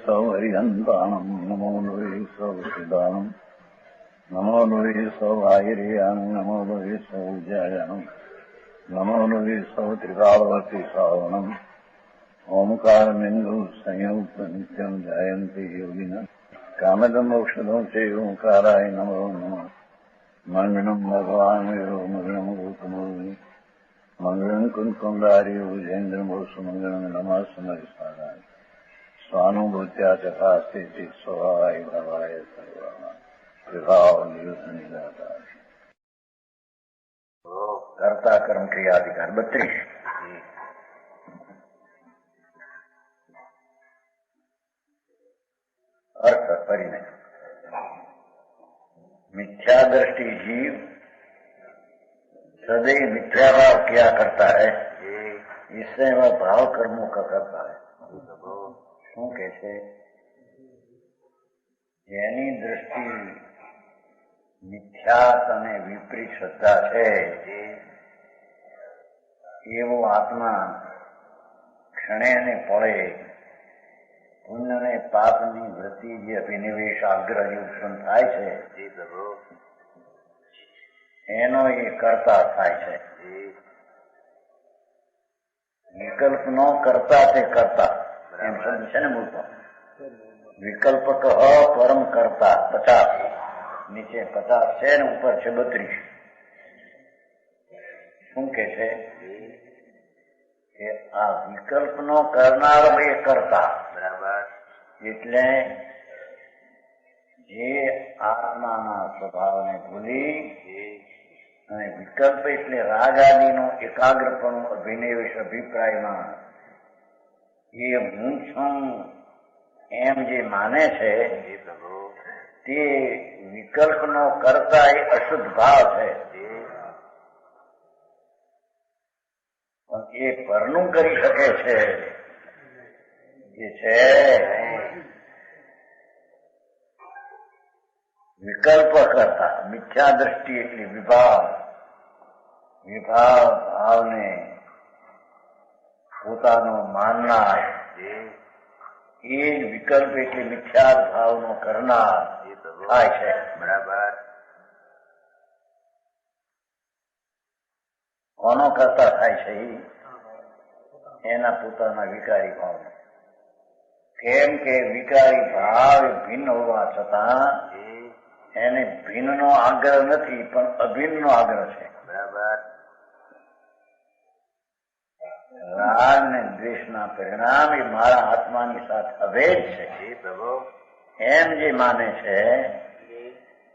સૌ હરિહંતાણમ નમો લોહી સૌ સિદ્ધાણમ નમો લોહી સૌ આહિર્યાણમ નમો લોહી સૌ જયાણમ નમો લોહી સૌ ત્રિકાળવતી શ્રાવણમ ઓમકારમિંદુ સંયુક્ત નિત્યમ જયંતી યોગિના કામદમ ઔષધો છે ઓંકારાય નમો નમઃ મંગળમ ભગવાન વિરો મંગળમ ગૌતમો મંગળમ કુંકુંડાર્યો જૈન્દ્રમોષ મંગળમ નમઃ સમયસારાય સ્વાનુભૂત્યા ચકાસ્તે સ્વભાવાય ભવાય સર્વા વિભાવ નિયુદ્ધ નિરાકાર કર્તા કર્મ ક્રિયાધિકાર 32 अर्थ परिणय मिथ्या दृष्टि जीव सदैव मिथ्या भाव किया करता है, इससे वह भाव कर्मों का करता है। શું કે છે? જેની દ્રષ્ટિ મિથ્યા અને વિપરીત શ્રદ્ધા છે એવો આત્મા ક્ષણે ને પળે પુણ્ય અને પાપની વૃત્તિ જે અભિનિવેશ આગ્રહ ઉત્પન્ન થાય છે એનો એ કરતા થાય છે। વિકલ્પનો કરતા તે કરતા એમ શબ્દ છે ને મૂળમાં। વિકલ્પક પરમ કરતા 50 નીચે 50 છે ને ઉપર છે 32। શું કે છે કે આ વિકલ્પનો કરનાર એ કરતા બરાબર, એટલે જે આત્માના સ્વભાવને ભૂલી અને વિકલ્પ એટલે રાગ આદિનો એકાગ્રપણું અભિનિવેશ અભિપ્રાયમાં એ હું છું એમ જે માને છે તે વિકલ્પનો કરતા એ અશુદ્ધ ભાવ છે। પણ એ પરનું કરી શકે છે જે છે વિકલ્પ કરતા મિથ્યા દ્રષ્ટિ એટલે વિભાવ ભાવને પોતાનો માનનાર એ જ વિકલ્પ એટલે મિથ્યા ભાવનો કરનાર થાય છે બરાબર। કોનો કરતા થાય છે એના પોતાના વિકારી ભાવ। કેમ કે વિકારી ભાવ ભિન્ન હોવા છતાં એને ભિન્નનો આગ્રહ નથી પણ અભિન્નનો આગ્રહ છે બરાબર। રાગ ને દ્વેષના પરિણામ એ મારા આત્માની સાથે અભેદ છે એમ જે માને છે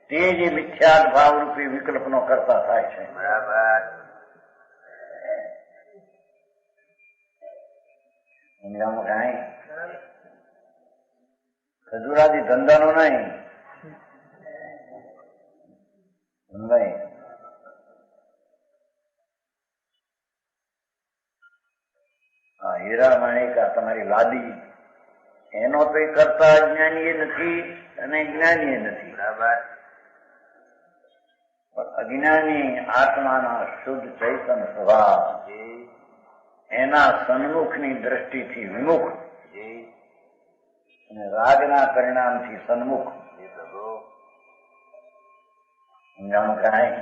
તે જે મિથ્યા ભાવ રૂપી વિકલ્પનો કરતા થાય છે બરાબર। સમજાવું કાંઈ? ખજૂરાદી ધંધાનો નહીં સમજાય? હા, હીરા માણિકા તમારી લાદી એનો તો એ કરતા અજ્ઞાની નથી અને જ્ઞાની નથી બરાબર, પણ અજ્ઞાની આત્માના શુદ્ધ ચૈતન્ય સ્વભાવ એના સન્મુખની દ્રષ્ટિથી વિમુખ અને રાગના પરિણામથી સન્મુખ સમજાણું કાંઈ?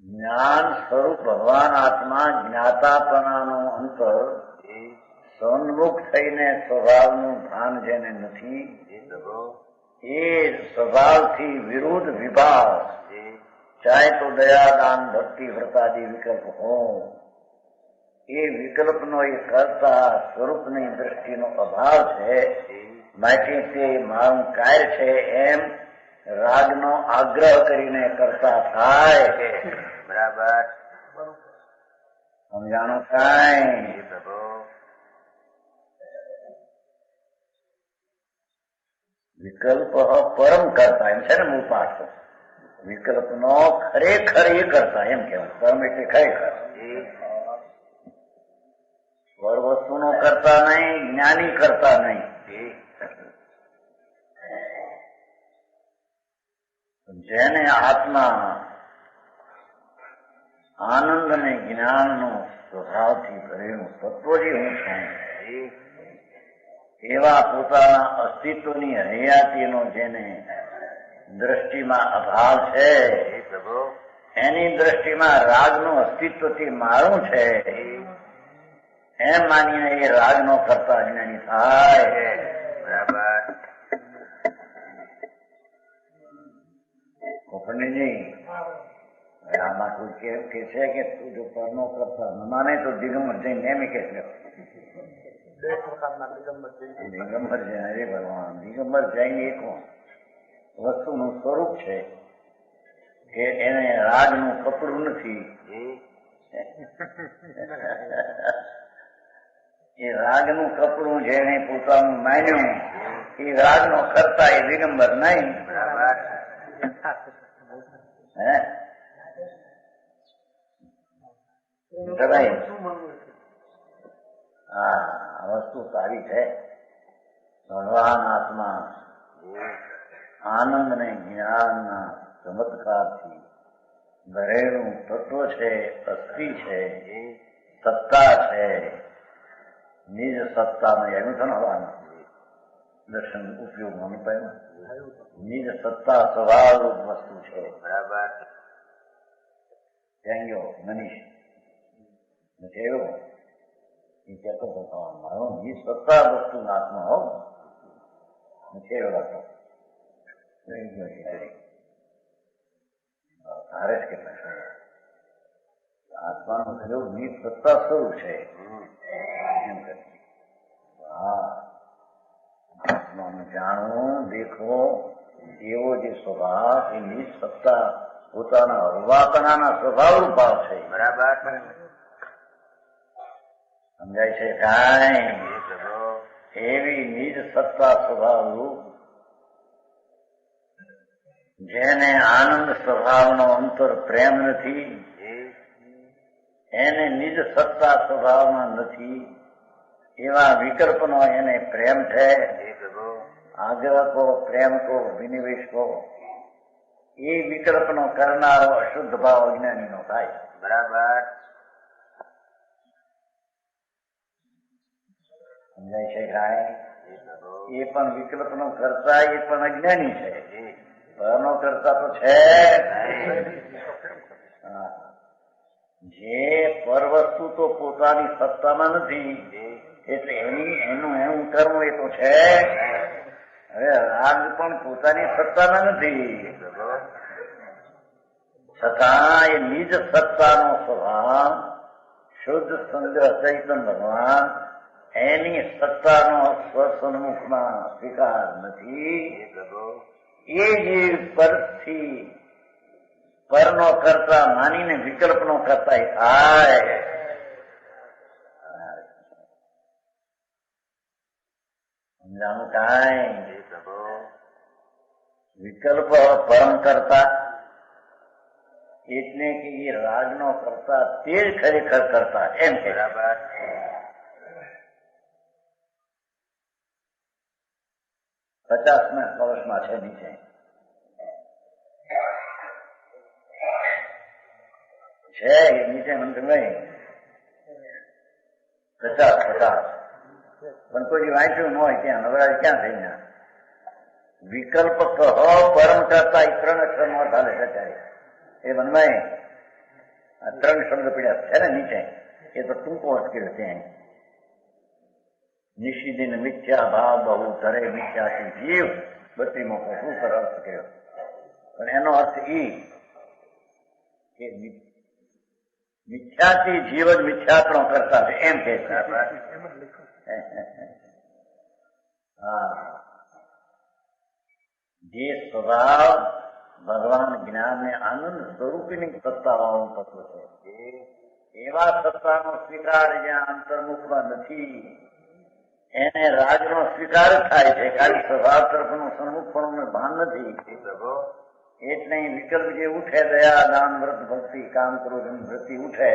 જ્ઞાન સ્વરૂપ ભગવાન આત્મા જ્ઞાતાપણાનો અંતર સન્મુખ થઈને સ્વભાવનું ભાન જેને નથી એ સ્વભાવથી વિરુદ્ધ વિભાવ ચાહે તો દયા દાન ભક્તિ વ્રતાદિ વિકલ્પ હો એ વિકલ્પનો એ કરતા સ્વરૂપની દ્રષ્ટિનો અભાવ છે માટે તે મારું કાર્ય છે એમ રાગનો આગ્રહ કરીને કરતા થાય બરાબર। સમજાણું કાંઈ? વિકલ્પ પરમ કરતા એમ છે ને મૂળ પાઠ। વિકલ્પનો ખરેખર એ કરતા એમ કેવું પરમ એટલે ખરેખર પર વસ્તુનો કરતા નહીં, જ્ઞાની કરતા નહીં। જેને આત્મા આનંદ અને જ્ઞાનનો સ્વભાવથી ભરેલું તત્વ જે હું છું એવા પોતાના અસ્તિત્વની હયાતીનો જેને દ્રષ્ટિમાં અભાવ છે એની દ્રષ્ટિમાં રાગનું અસ્તિત્વથી મારું છે એમ માનીને એ રાગનો કરતા અજ્ઞાની થાય. બરાબર. કોપણીજી આમાં કોઈ કેમ કે છે કે તું જો પરનો કરતા ન માને તો દિગંબર જઈને એમ કે છે દિગંબર જૈન. અરે ભગવાન, દિગંબર જૈન એક વસ્તુનું સ્વરૂપ છે કે એને રાગનું કપડું નથી. એ રાગનું કપડું જેને પોતાનું માન્યું એ રાગનો કરતા એ દિગંબર નહીં. હે હા, વસ્તુ સારી છે. ભગવાન આત્મા આનંદ ને જ્ઞાનના ચમત્કારથી ભરેલું તત્વ છે, અસ્થિ છે, સત્તા છે. નિજ સત્તાનો એનું છે ને હવાનું દર્શન ઉપયોગમાં અનુપાય નિજ સત્તા સ્વભાવરૂપ વસ્તુ છે. બરાબર. ત્યાં ગયો મનીષ નથી આવ્યો એ કહેતો હતો મારો નિજ સત્તા વસ્તુ આત્મા હો નથી આવ્યો હતો તારે જ કેટલા આત્માનો થયો નિજ સત્તા સ્વરૂપ છે. હા, આત્માનું જાણવું દેખવો એવો જે સ્વભાવ એ નિજ સત્તા પોતાના અવવાતનાના સ્વભાવ રૂપાવ છે. બરાબર. સમજાય છે કાંઈ? એવી નિજ સત્તા સ્વભાવ રૂપ જેને આનંદ સ્વભાવનો અંતર પ્રેમ નથી એને નિજ સત્તા સ્વભાવમાં નથી એવા વિકલ્પનો એને પ્રેમ છે. આગ્રહ કો, પ્રેમ કો, વિનિવેશ કો એ વિકલ્પનો કરનારો અશુદ્ધ ભાવ અજ્ઞાનીનો થાય. બરાબર. સમજાય છે કાંઈ? એ પણ વિકલ્પનો કરતા એ પણ અજ્ઞાની છે. પરનો કરતા તો છે. જે પર વસ્તુ તો પોતાની સત્તામાં નથી એટલે એનું કર્મ એ તો છે. હવે રાગ પણ પોતાની સત્તામાં નથી છતાં એ નિજ સત્તાનો સ્વભાવ શુદ્ધ સંગ્રહ ચૈતન ભગવાન એની સત્તાનો સ્વસન્મુખમાં સ્વીકાર નથી. એ જે પરથી પરનો કરતા માનીને વિકલ્પનો કરતા એ થાય. સમજાણું કાંઈ? વિકલ્પ પરમ કરતા એટલે કે એ રાગનો કરતા તે જ ખરેખર કરતા એમ કે. બરાબર. પચાસના કળશમાં છે નીચે છે એ નીચે મંત્રભાઈ 50 પણ કોઈ વાંચ્યું ન હોય ત્યાં નવરાજ ક્યાં થઈ ગયા? વિકલ્પ કહો પરમ કરતા એ 3 અક્ષરનો અર્થ હાલે સચાય એ બનવાય. આ 3 શબ્દ પીડ્યા છે ને નીચે એ તો ટૂંકો અર્થ કર્યો ત્યાં. નિશિદિન મિથ્યા ભાવ બહુ ધરે મિથ્યાથી જીવ 32મો શું પર અર્થ કર્યો પણ એનો અર્થ એ કે મિથ્યાથી જીવ જ મિથ્યાપણો કરતા છે એમ કે છે. હા, જે સ્વભાવ ભગવાન જ્ઞાન ને આનંદ સ્વરૂપીની સત્તાવાળું તત્વ છે એવા સત્તાનો સ્વીકાર જ્યાં અંતર્મુખમાં નથી એને રાજનો સ્વીકાર થાય છે. કારણ સ્વભાવ તરફનું સન્મુખપણું ભાન નથી એટલે વિકલ્પ જે ઉઠે દયા દાન વ્રત ભક્તિ કામ ક્રોધ વૃત્તિ ઉઠે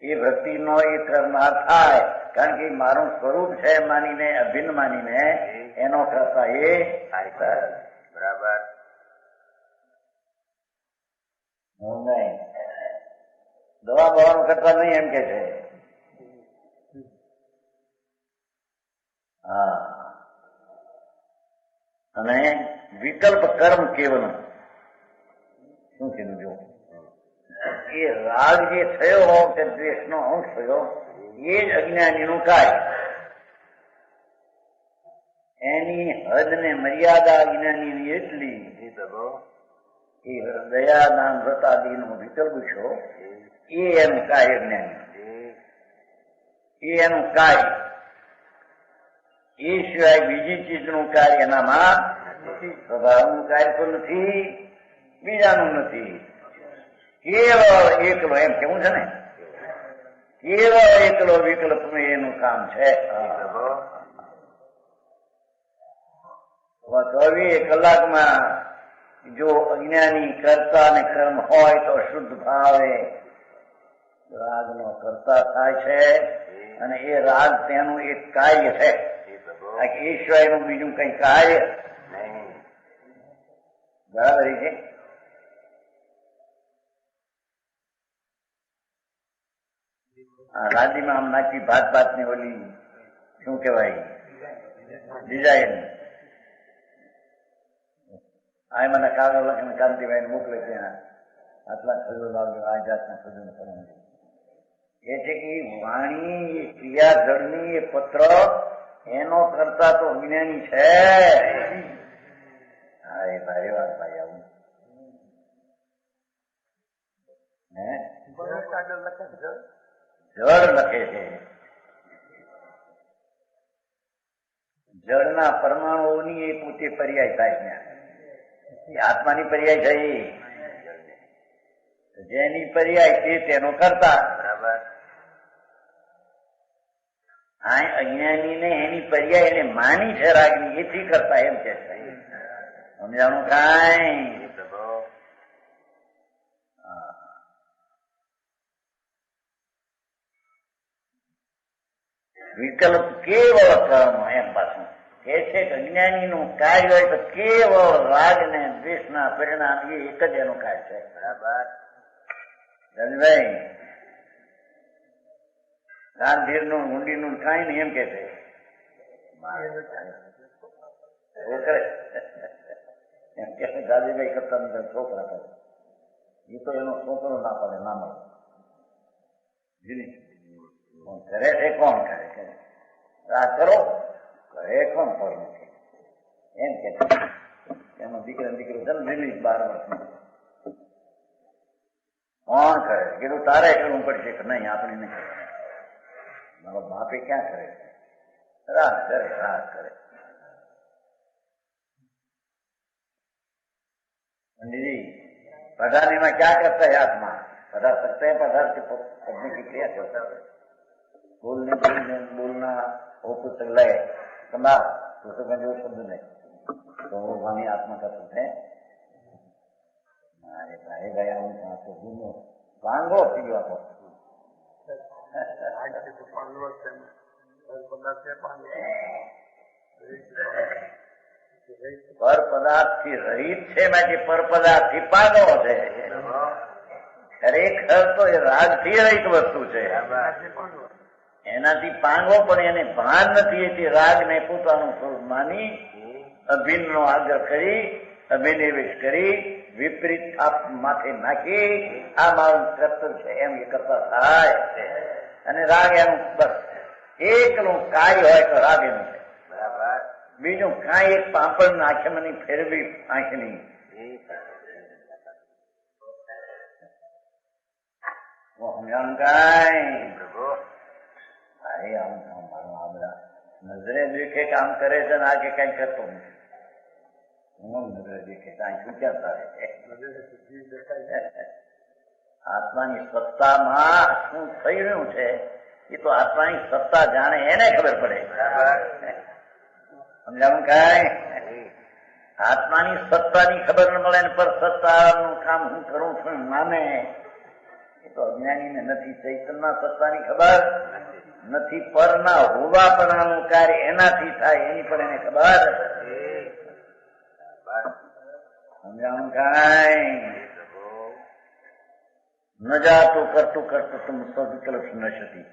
એ વૃત્તિનો એ કરનાર થાય. કારણ કે મારું સ્વરૂપ છે માનીને અભિન્ન માનીને એનો કરતા એ બરાબર. દવા બવાનું કરતા નહીં એમ કે છે. હા, અને વિકલ્પ કર્મ કેવલ શું કીધું જો એ રાગ જે થયો કે દ્વેષનો અંશ થયો એ જ અજ્ઞાનીનું કાર્ય. એની હદ ને મર્યાદા અજ્ઞાનીની એટલી એ દયાદાન વ્રતાદિનો વિકલ્પ છો એ એનું કાર્ય જ્ઞાની, એ એનું કાર્ય. એ સિવાય બીજી ચીજનું કાર્ય એનામાં સ્વભાવનું કાર્ય તો નથી, બીજાનું નથી. કેવળ એકલો એમ કેવું છે ને, કેવળ એકલો વિકલ્પ એનું કામ છે. 24 કલાકમાં જો અજ્ઞાની કરતા અને કર્મ હોય તો શુદ્ધ ભાવે રાગનો કરતા થાય છે, અને એ રાગ તેનું એક કાર્ય છે. એ સિવાયનું બીજું કઈ કાર્ય બરાબર છે. રાજીમાં આમ નાખી ભાત ની ઓલી શું કેવાય ડિઝાઇન આ મને કાગળ લખીને કાંતિભાઈ મોકલે ત્યાં આટલા ખજૂર લાવ્યો, આ જાતના ખજૂર કરવાનું. એ છે કે વાણી ક્રિયા જળની એ પત્ર એનો કરતા તો અજ્ઞાની છે. હા, એ ભાઈ વાત ભાઈ આવું જળ લખે છે. જળના પરમાણુઓની એ પોતે પર્યાય થાય ત્યાં. આત્માની પર્યાય થઈ, જેની પર્યાય છે તેનો કરતા. બરાબર. આ અજ્ઞાની ને એની પર્યાય એને માની છે રાગની, એથી કરતા એમ કે છે. સમજાણું કાંઈ? વિકલ્પ કેવળ કર્મ એમ પાછું કે છે કે અજ્ઞાનીનું કાર્ય હોય તો કેવળ રાગ ને દ્વેષના પરિણામ એ એક જ એનું કાર્ય છે. બરાબર રજભાઈ, ગાંધીરનું ઊંડીનું કાંઈ નહીં એમ કે છે. એમ કે ગાંધીભાઈ કરતા છોકરા કરે એ તો એનો છોકરો ના પડે ના મળે. કરે છે કોણ કરે છે? આ કરો કરે કોણ પર નથી એમ કે એનો દીકરો છે ને દિલ્હી 12 વર્ષનો કોણ કરે? કીધું તારે કરવું પડશે કે નહીં, આપણે નહીં કરે. મારો બાપે ક્યાં કરે? રાત કરે, રાત કરે. पंडित जी पढ़ाने में क्या करता है? आत्मा पढ़ा सकते हैं, पढ़ा के पढ़ने की क्रिया करता है. बोलना वो पुस्तक लाए संभाल पुस्तक में जो शब्द नहीं तो वो वाणी आत्मा का शब्द है. अरे भाई गया हूँ कहाँ तो घूमो वांगो पीवा को પર પદાર્થ થી રહિત છે, માટે પર પદાર્થ થી પાગો છે. ખરેખર તો એ રાગ થી રહિત વસ્તુ છે. એનાથી પાંગો પણ એને ભાન નથી. એથી રાગ ને પોતાનું સ્વરૂપ માની અભિન્ન નો આગ્રહ કરી અભિનિવેશ કરી વિપરીત થાપ માથે નાખી આ મારું કર્તવ્ય છે એમ એ કરતા થાય. અને રાગ એનું બસ એકલું કાર્ય હોય તો રાગ એનું છે. બરાબર. બીજું કાંઈ એક પાપડ આંખમાં નહીં ફેરવી આંખની સમજાણું કાંઈ? ભાઈ આમ મારું આ બધા નજરે દેખે કામ કરે છે ને આગે કઈ કરતો નથી. હું નજરે દેખે કાંઈ શું ક્યાં કરે? આત્માની સત્તામાં શું થઈ રહ્યું છે એ તો આત્માની સત્તા જાણે એને ખબર પડે. સમજાવું કાંઈ? આત્માની સત્તાની ખબર ન મળે ને પર સત્તાનું કામ હું કરું છું માને એ તો અજ્ઞાનીને નથી. ચૈતન્યના સત્તાની ખબર નથી. પરના હોવાપણાનું કાર્ય એનાથી થાય એની પણ એને ખબર. સમજાવું કાંઈ? ન જાતું કરતું કરતું તુમ સ્વવિકલ્પ નશતી.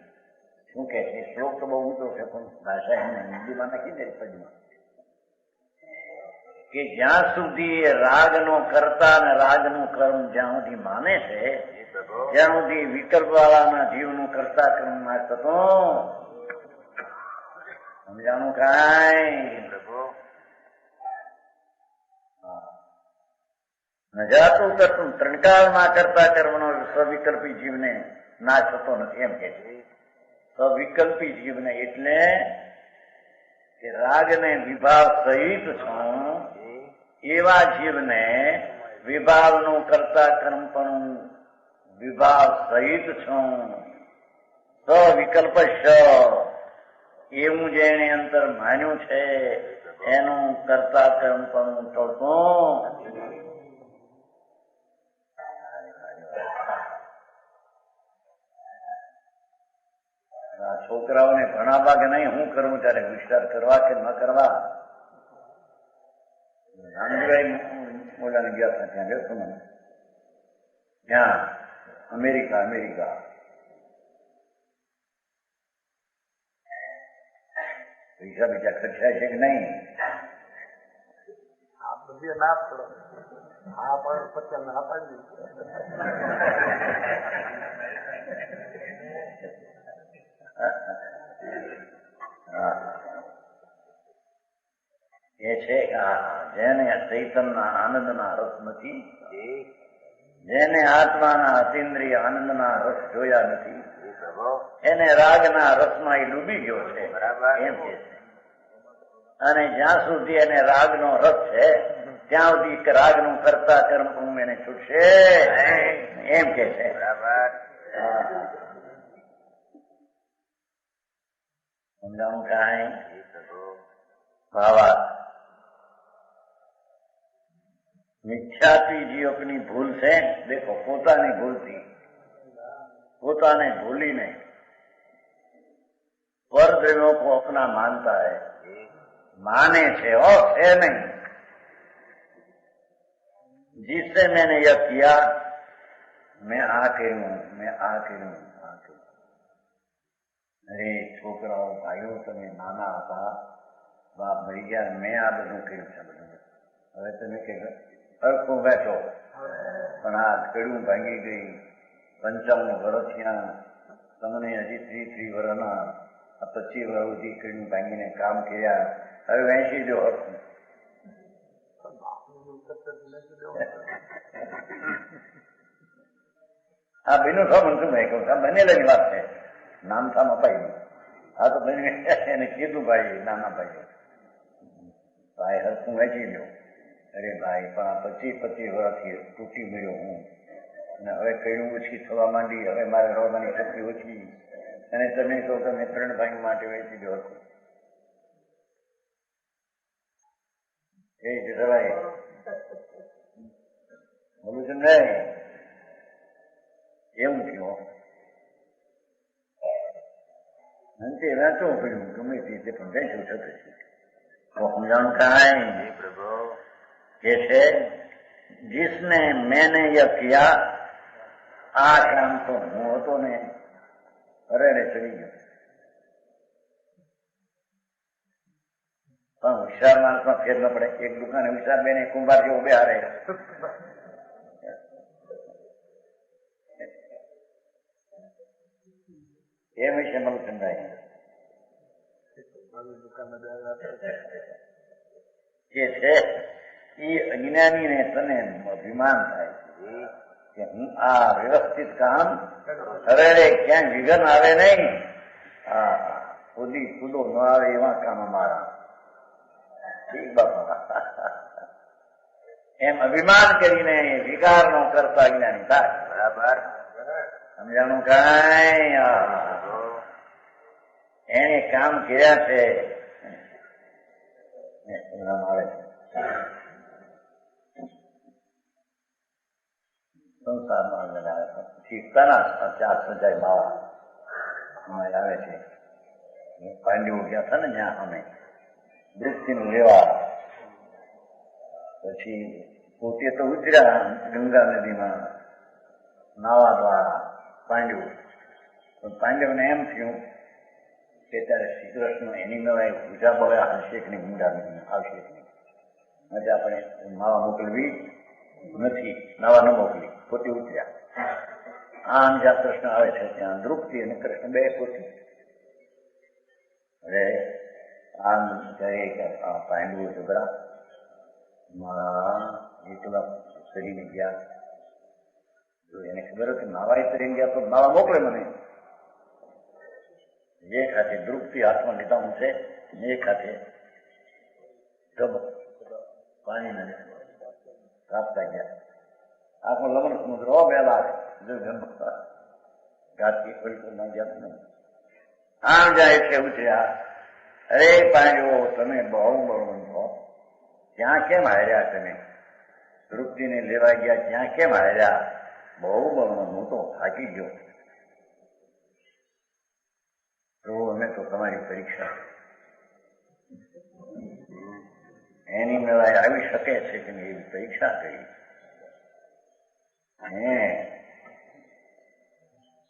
શું કે છે? શ્લોક તો બહુ ઊંચો છે પણ ભાષા એમને હિન્દીમાં નાખી દે પદમાં કે જ્યાં સુધી રાગનો કરતા અને રાગનું કર્મ જ્યાં સુધી માને છે જ્યાં સુધી વિકલ્પ વાળાના જીવનું કરતા કર્મ ના થતો સમજાણું કાંઈ ન જાતું કરતું ત્રણકાળમાં કરતા કર્મનો સ્વવિકલ્પી જીવને નાશ થતો નથી એમ કે છે. સ્વવિકલ્પી જીવને એટલે કે રાગને વિભાવ સહિત છું એવા જીવને વિભાવનું કરતા કર્મ પણ વિભાવ સહિત છું સ્વવિકલ્પ એવું જેને અંતર માન્યું છે એનું કરતા કર્મ પણ ટળતું. છોકરાઓને ભણાવવા કે નહીં હું કરવું ત્યારે વિચાર કરવા કે ન કરવા. ગાંધીભાઈ મોલાને ગયા હતા ત્યાં ગયો મને ત્યાં અમેરિકા પૈસા બીજા ખર્ચાય છે કે નહીં? ના પડો હા પણ પછી ના પાડી એ છે જેને ચૈતનના આનંદના રસ નથી જેને આત્માના અતિન્દ્રિય આનંદના રસ જોયા નથી એને રાગના રસમાં એ ડૂબી ગયો છે એમ કે છે. અને જ્યાં સુધી એને રાગનો રસ છે ત્યાં સુધી રાગનું કરતા કર્મ એને છૂટશે એમ કે છે. સમજાવું કાંઈ? ભાવા मिथ्यात्वी जी अपनी भूल से देखो પોતાની ભૂલથી પોતાને भूली नहीं पर द्रव्यों को अपना मानता है माने छे और है नहीं. जिससे मैंने यह किया मैं आ करूं अरे છોકરાઓ ભાઈઓ તમે નાના હતા બાપ મરી ગયા મેં આ બધું કર્યું છે બધું હવે તમે કે હરખું બેઠો પણ આ કડું ભાંગી ગઈ 55 વર્ષ થયા તમને હજી 30 વર્ષના 25 વર્ષ સુધી કડું ભાંગીને કામ કર્યા હવે 80 જો હરખું આ બેનું શું શું ભાઈ કહું બનેલાની વાત છે નામ થામ અપાઈ ગયું આ તો બને એને કીધું ભાઈ નાના ભાઈ હરખું વેચી લો. અરે ભાઈ પણ આ 25 વર્ષથી તૂટી ગયો હું અને હવે કયું ઓછી થવા માંડી હવે મારે રોવાની શક્તિ ઓછી અને તમે કહો કે મેં 3 ભાઈ માટે વેચી દો હતું એ જ ભાઈ બોલું છું ને એવું થયું અંતે વાંચવું પડ્યું ગમે તે પણ વેચવું થતું તો સમજાણું કાંઈ ये थे जिसने मैंने यह किया आ काम तो હું હતો ને અરે ચડી ગયો પણ હોશિયાર માણસમાં ફેર ન પડે. એક દુકાને હોશિયાર બેને કુંભાર જેવો બે હારે એમ વિશે મને સમજાય જે છે એ અજ્ઞાનીને તને અભિમાન થાય કે હું આ વ્યવસ્થિત કામ કરે ક્યાંય વિઘન આવે નહીં કૂદો ન આવે એવા કામ અમારા ઠીક બાપા એમ અભિમાન કરીને વિકારનો કરતા અજ્ઞાની થાય. બરાબર સમજાણું કાંઈ? એને કામ કર્યા છે આવે છે સંસારમાં શીખતાના 4 બાવા આવે છે. પાંડવો ગયા હતા ને ત્યાં અમે દૃષ્ટિનું લેવા પછી પોતે તો ઉતર્યા ગંગા નદીમાં નાવા દ્વારા પાંડવ, પણ પાંડવને એમ થયું કે ત્યારે શ્રી કૃષ્ણ એની મેળાએ પૂજા બોલ્યા હશે કે નહીં, ઊંડા આવશે કે નહીં, માટે આપણે નાવા મોકલવી નથી, નાવા ન મોકલી, પોતે ઉતર્યા. આમ જ્યાં કૃષ્ણ આવે છે ત્યાં દ્રુપદી અને કૃષ્ણ બે પોતે. હવે આમ જયારે પાંડવો ઝઘડા એકલા કરીને ગયા, જો એને ખબર હતી નાવા તરીને ગયા તો નાવા મોકલે મને. એક હાથે દ્રુપદી હાથમાં લીધા હું છે, એક હાથે પાણી કાપતા ગયા. આખું લમણ સમુદ્ર બેલા ગાતી પડી ગયા નહીં. આમ જાય છે ઉતર્યા. અરે પાંડવો તમે બહુ બળવંત હો, ત્યાં કેમ હાર્યા તમે? દ્રુપદીને લેવા ગયા ત્યાં કેમ હાર્યા? બહુ બળવંત, હું તો થાકી ગયો. તો અમે તો તમારી પરીક્ષા એની મેળાએ આવી શકે છે કે એવી પરીક્ષા કરી.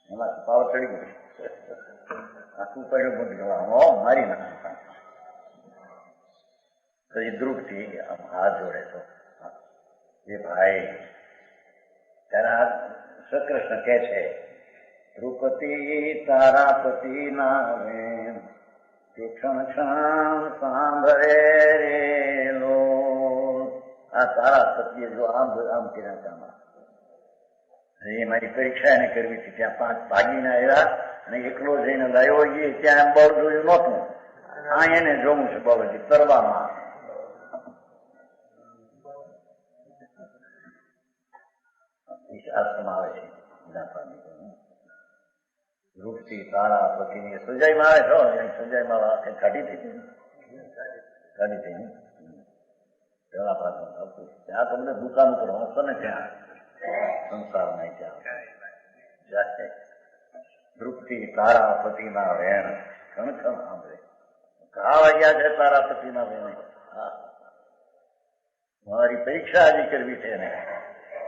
એમાં પાવ ચડી ગયો, આખું પડ્યું બધું મારી નાખું. પછી દ્રુપદી હાથ જોડે તો એ ભાઈ ત્યારે શ્રીકૃષ્ણ કહે છે, દ્રુપતિ તારા પતિ ના વેણ ક્ષણ ક્ષણ સાંભળે રેલો. આ તારા પતિએ જો આમ આમ કર્યા કામમાં એ મારી પરીક્ષા એને કરવી હતી. ત્યાં 5 ભાગીને આવ્યા અને એકલો જઈને લાવ્યો. એ ત્યાં બળ જોયું નહોતું, આ એને જોવું છે બળજી તરવામાં. આશ્રમ આવે છે રૂપથી તારા પતિની સુજાઈ મારે છો, સુજાઈ મારા કાઢી થઈ પેલા પાસે ત્યાં તો મને દુકાન ઉપર હશે ને ત્યાં સંસાર નહીં જાય. તૃપ્તિ તારા પતિના વેણ ખણ ખણ સાંભળે. ઘા વાગ્યા છે તારા પતિના વેણ. મારી પરીક્ષા હજી કરવી છે ને.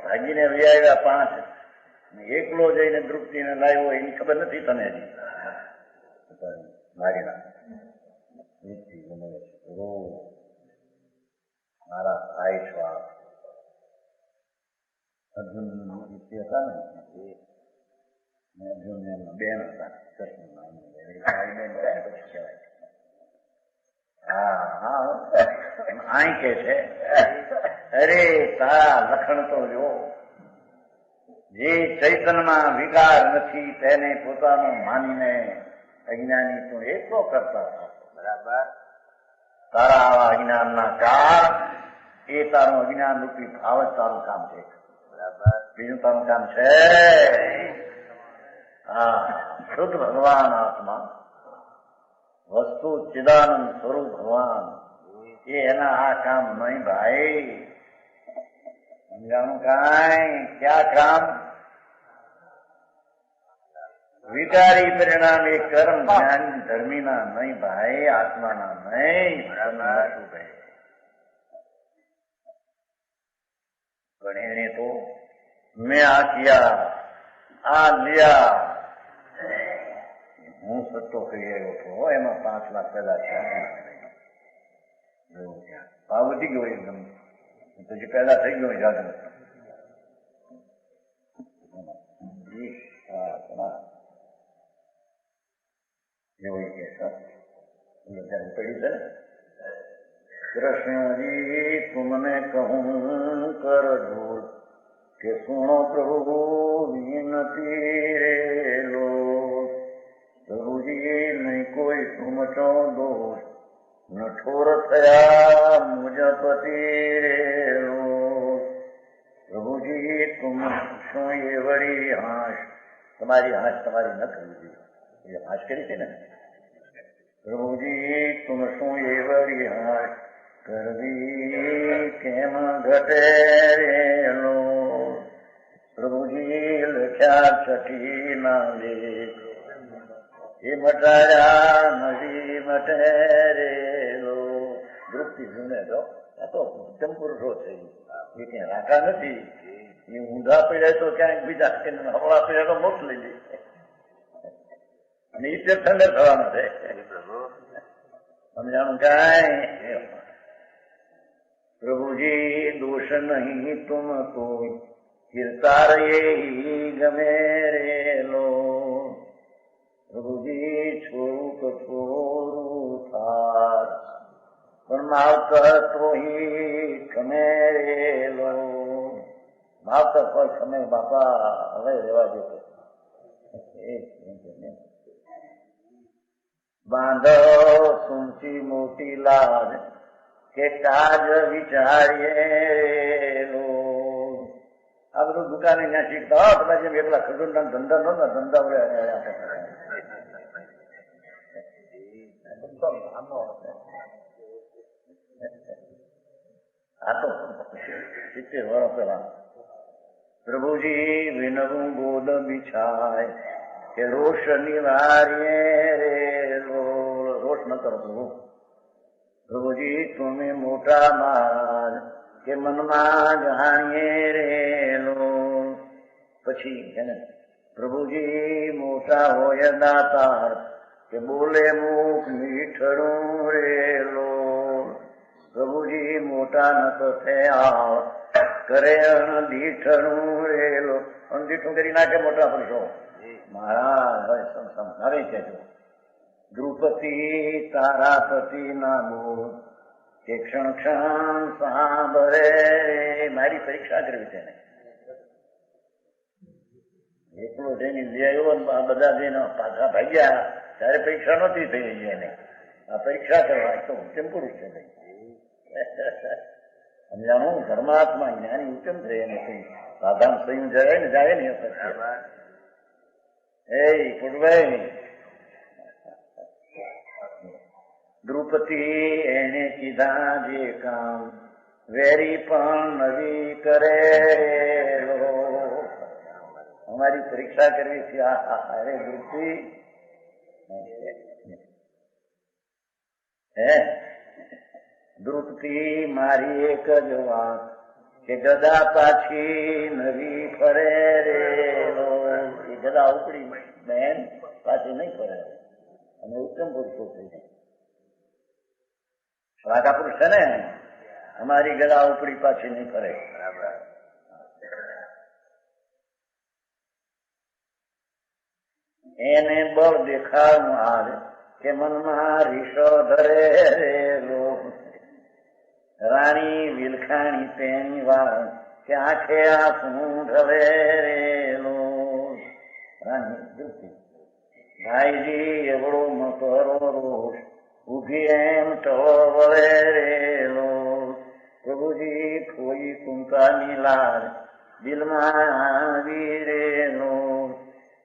ભાગીને વ્યાવ્યા 5, એકલો જઈને દ્રુપદીને લાવ્યો એની ખબર નથી તને હજી. મારી નાખ મારા ભાઈ સ્વાદ અર્જુન હતા ને, અર્જુન એમના બેન હતા કૃષ્ણ પછી કહેવાય. આઈ કે છે, અરે તારા લખણ તો જો, જે ચૈતનમાં વિકાર નથી તેને પોતાનું માનીને અજ્ઞાની તું એટલો કરતા હતો. બરાબર. તારા આવા અજ્ઞાનના કાર એ તારું અજ્ઞાન રૂપી ભાવ જ તારું કામ છે. બરાબર. બીજું તારું કામ છે. શુદ્ધ ભગવાન આત્મા, વસ્તુ ચિદાનંદ સ્વરૂપ ભગવાન, એ એના આ કામ નહીં ભાઈ. સમજાણું કાંઈ? ક્યાં કામ? વિકારી પરિણામ એ કર્મ જ્ઞાન ધર્મીના નહીં ભાઈ, આત્માના નહીં. શું ભાઈ? પણ એને તો મેં આ કિયા, આ લિયા, હું સત્તો કરી આવ્યો હતો, એમાં 5 લાખ પેલા ભાવ વધી ગયો એકદમ. પછી પેલા થઈ ગયો જાગૃત. એવું કે પડી છે. કૃષ્ણજી તુમને કહું કર જોડ કે સુણો પ્રભુ વિનતી રેલો. પ્રભુજી નહીં કોઈ સુમચો દોષ, નઠોર થયા મુજ પતિ રેલો. પ્રભુજી તુમ શું એ વળી હાશ, તમારી હાશ તમારી ન કરવી જોઈએ. એ હાશ કરી છે ને. પ્રભુજી તુમ શું એ વળી હાશ કરવી કેમ ઘટે રેલો. પ્રભુજી લખ્યા 6ઠી ના લેખ, એ મટાડ્યા નથી મટે રેલો. મૂર્તિ જૂને તો આ તો ઉત્તમ પુરુષો છે એ ક્યાં રાકા નથી એ ઊંધા પડ્યા તો ક્યાંક બીજા હવળા પડ્યા તો મોક્ષ લઈ લે અને એ તીર્થંકર થવાનું છે સમજાણું કાંઈ પ્રભુજી દોષ નહીં તુમ કોઈ गिरता रहे ही गमे रे लो प्रभुजी छोड़ू तो छोड़ू था પણ માવતર તો હી ખમે રે લો માવતર કોઈ ખમે બાપા હવે રેવા દેતો બાંધો સુમસી મોટી લાજ કે કાજ વિચારીએ લો આ બધું દુકાને ત્યાં શીખતા હોય પેલા જેમ એકલા ખજૂરના ધંધા નો ધંધા આ તો 70 વર્ષ પેલા પ્રભુજી વિનવું ગોદ બિછાય કે રોષ નિવાર્યે રે રોષ ન કરો પ્રભુ પ્રભુજી તમે મોટા મહારાજ કે મનમાં જાણીએ રેલો પછી છે ને પ્રભુજી મોટા હોય દાતાર કે બોલે મુખ મીઠડું રેલો પ્રભુજી મોટા ન તો થયા કરે અણદીઠડું રેલો અણદીઠું કરી નાખે મોટા પુરુષો મહારાજ હવે સંસારે કહેજો દ્રુપતિ તારાપતિ ના બોલ કે ક્ષણ ક્ષણ સાંભળે મારી પરીક્ષા કરવી છે ને એકલો જઈને લઈ આવ્યો બધા જઈને પાછા ભાગ્યા ત્યારે પરીક્ષા નહોતી થઈ એને આ પરીક્ષા કરવા તો ઉત્તમ પુરુષ છે સમજાણું ધર્માત્મા જ્ઞાની ઉત્તમ થઈ એને કઈ સાધારણ સંયમ જાય ને એ કુટભાઈ દ્રુપતિ એને કીધા જે કામ વેરી પણ નવી કરે અમારી પરીક્ષા કરવી છે અરે દ્રુપતિ હે દ્રુપતિ મારી એક જ વાત કે ગદા પાછી નવી ફરે રે એ ગદા ઉપડી બેન પાછી નહીં ફરે અને ઉત્તમ પુરુષો થઈ જાય રાગા પુરુષ છે ને અમારી ગદા ઉપડી પાછી નહીં ફરે એને બળ દેખાડું આજ કે મનમાં રીસો ધરે રેલો રાણી વિલખાણી તેની વાત કે આંખે આંખું ઢળે રેલો રાણી દુઃખી ભાઈજી એવડો મકરો રોષ ઉભી એમ ટળે રેલો પ્રભુજી કોઈ કુંકાની લાજ દિલમાં આવી રેલો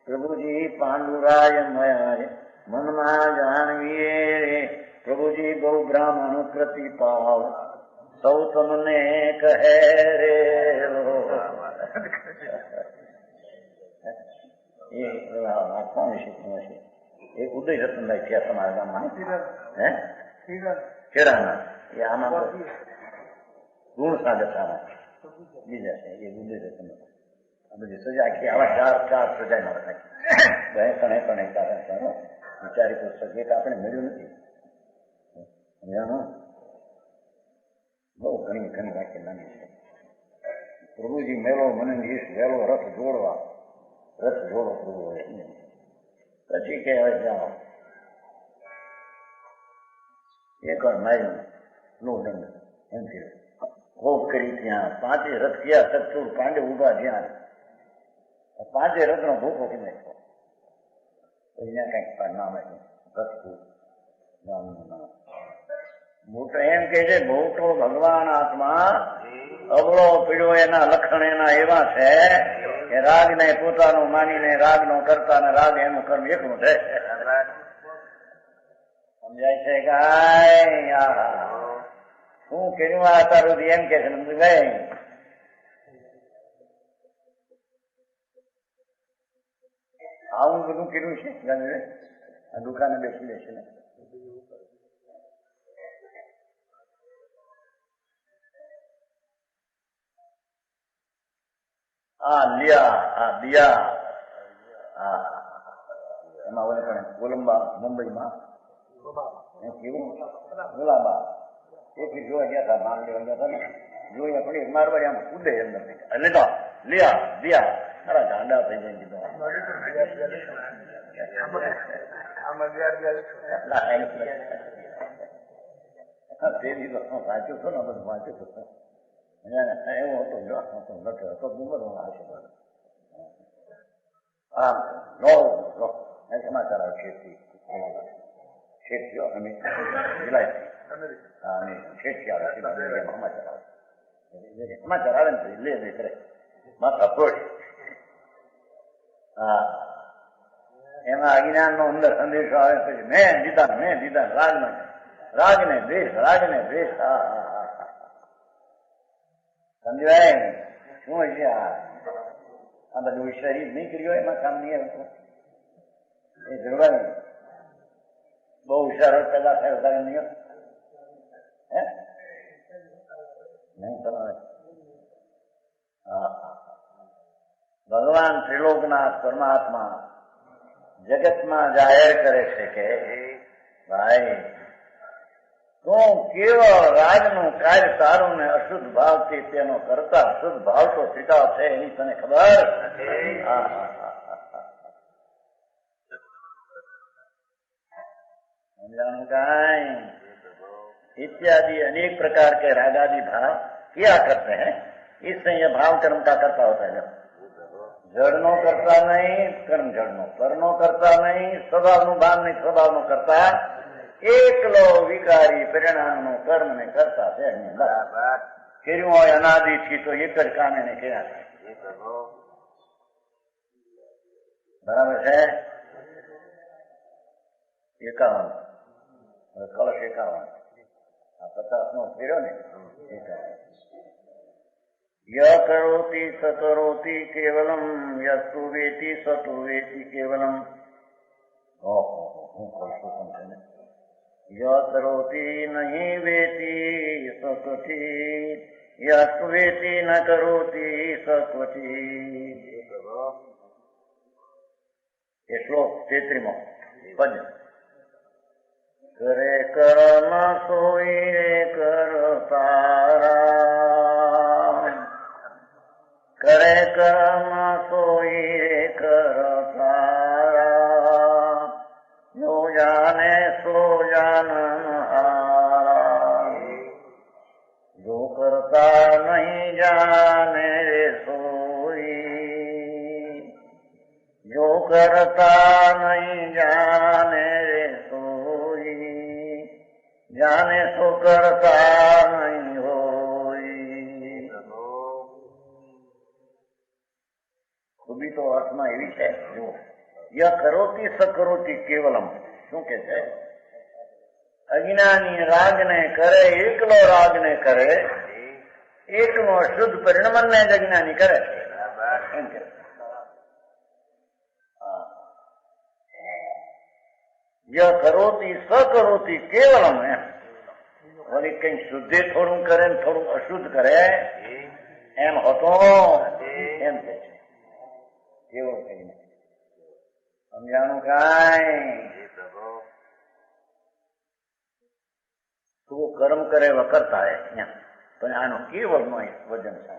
પ્રભુજી પાંડુરાય મયાય મનમાં જાણવીએ રે પ્રભુજી બહુ બ્રાહ્મણ પ્રતિપાવ સૌ તમને કહે રેલો એ કોણ છે એક ઉદય રતનભાઈ થયા તમારા ગામમાં હે ખેડાના એ આમાં ગુણ સાગર સારા બીજા છે એ ઉદય રતન આ બધી સજા આખી આવા ચાર સજા ના નાખી કણે કારણ સારો વિચારી પુસ્તક એક આપણે મળ્યું નથી બહુ ઘણી વાક્ય નાની છે પ્રભુજી મેળો મને વહેલો રથ જોડો પ્રભુ પછી કહેવાય જાઓ એક વાર માર્યું નો દંડ એમ થયું ભોગ કરી ત્યાં 5 રથ ગયા સત્તુર પાંડે ઉભા જ્યાં 5 રથનો ભૂખો કરી નાખ્યો અહીંયા કઈક નામ આપ્યું મોટો એમ કે છે મોટો ભગવાન આત્મા અવળો પીડ્યો એના લક્ષણ એના એવા છે કે રાગ ને પોતાનું માનીને રાગ નો કરતા ને રાગ એનું કર્મ એકનું છે સમજાય છે ગાય શું કર્યું આ તારું એમ કે છે નંદુભાઈ આવું બધું કર્યું છે આ દુકાને બેસી ને દિયા એમાં ઓલે પણ કોલંબા મુંબઈમાં કેવું ગુલાબા એક જોવા ગયા હતા, માન લેવા ગયા હતા ને, જોયા પડી મારવાડી આમ કૂદે અંદર એટલે તો લિયા દિયા અરે ગાંડા થઈ જાય કીધું. તેની તો વાંચ્યું છો ને બધું વાંચ્યું છું એવું હતું નથી હતો ડુંગર આશીર્વાદ. હા સમાચાર આવે શેઠ અમે શેઠ આવે સમાચાર આવે સમાચાર આવે ને લે દે કરે માથા ફોડ. હા એમાં અજ્ઞાન નો અંદર સંદેશો આવે પછી મેં દીધા રાજને દેશ હા સમજાય ને શું છે આ બધું શરીર નહીં કર્યું એમાં કામ નહીં આવતું. એ ધ્રુવાની બહુ હુશારો પેદા થાય વધારે નહીં હે નહીં તમારે. હા ભગવાન ત્રિલોકનાથ પરમાત્મા જગતમાં જાહેર કરે છે કે ભાઈ તું કેવળ રાજનું કાર્ય સારું ને અશુદ્ધ ભાવથી તેનો કરતા શુદ્ધ ભાવ તો સ્વીકાર છે એની તને ખબર. समझाने का इत्यादि अनेक प्रकार के रागादि भाव किया करते हैं. इससे यह भाव कर्म का करता होता है. जड़नो करता नहीं कर्म जड़नो करनो करता नहीं स्वभावनु भाव नहीं स्वभावनु करता એકલો વિકારી પરિણામનો કર્મ ને કરતા છે. કર્યું હોય અનાદિથી તો એક જ કામ એને કર્યા થાય. બરાબર છે. 51 કલશ 51 આ 50નો ફેર્યો ને. ય કરોતિ સ કરોતિ કેવલમ યસ્તુ વેતિ સતુ વેતિ કેવલમ. ઓહો હું કરશું સમજે ને. ય કરોતિ નહીં વેતી સકથી યસ્તુ વેતી ન કરોતી સકથી. એ શ્લોક 33મો પદ. કરે કર્મ સોઈ કરતારા કરે કર્મ સોઈ કરતારા યો જાને સો જાનહારા જો કરતા નહીં જાને સોઈ જો કરતા નહીં જાને સોઈ જાને સો કરતા નહીં હોય. ખૂબી તો અર્થમાં એવી છે. જો ય કરોતી સકરોતી કેવલમ શું કે છે? અજ્ઞાની રાગને કરે એકલો રાગને કરે એકનો શુદ્ધ પરિણમન ને જ અજ્ઞાની કરે એમ કે. ય કરોતી સકરોતી કેવલમ એમ. વળી કઈ શુદ્ધે થોડું કરે ને થોડું અશુદ્ધ કરે એમ હતો એમ કે છે. કેવળ કહીને સમજાણું કાંઈ. તું કર્મ કરે વકરતા હે પણ આનો કેવળનો વજન છે.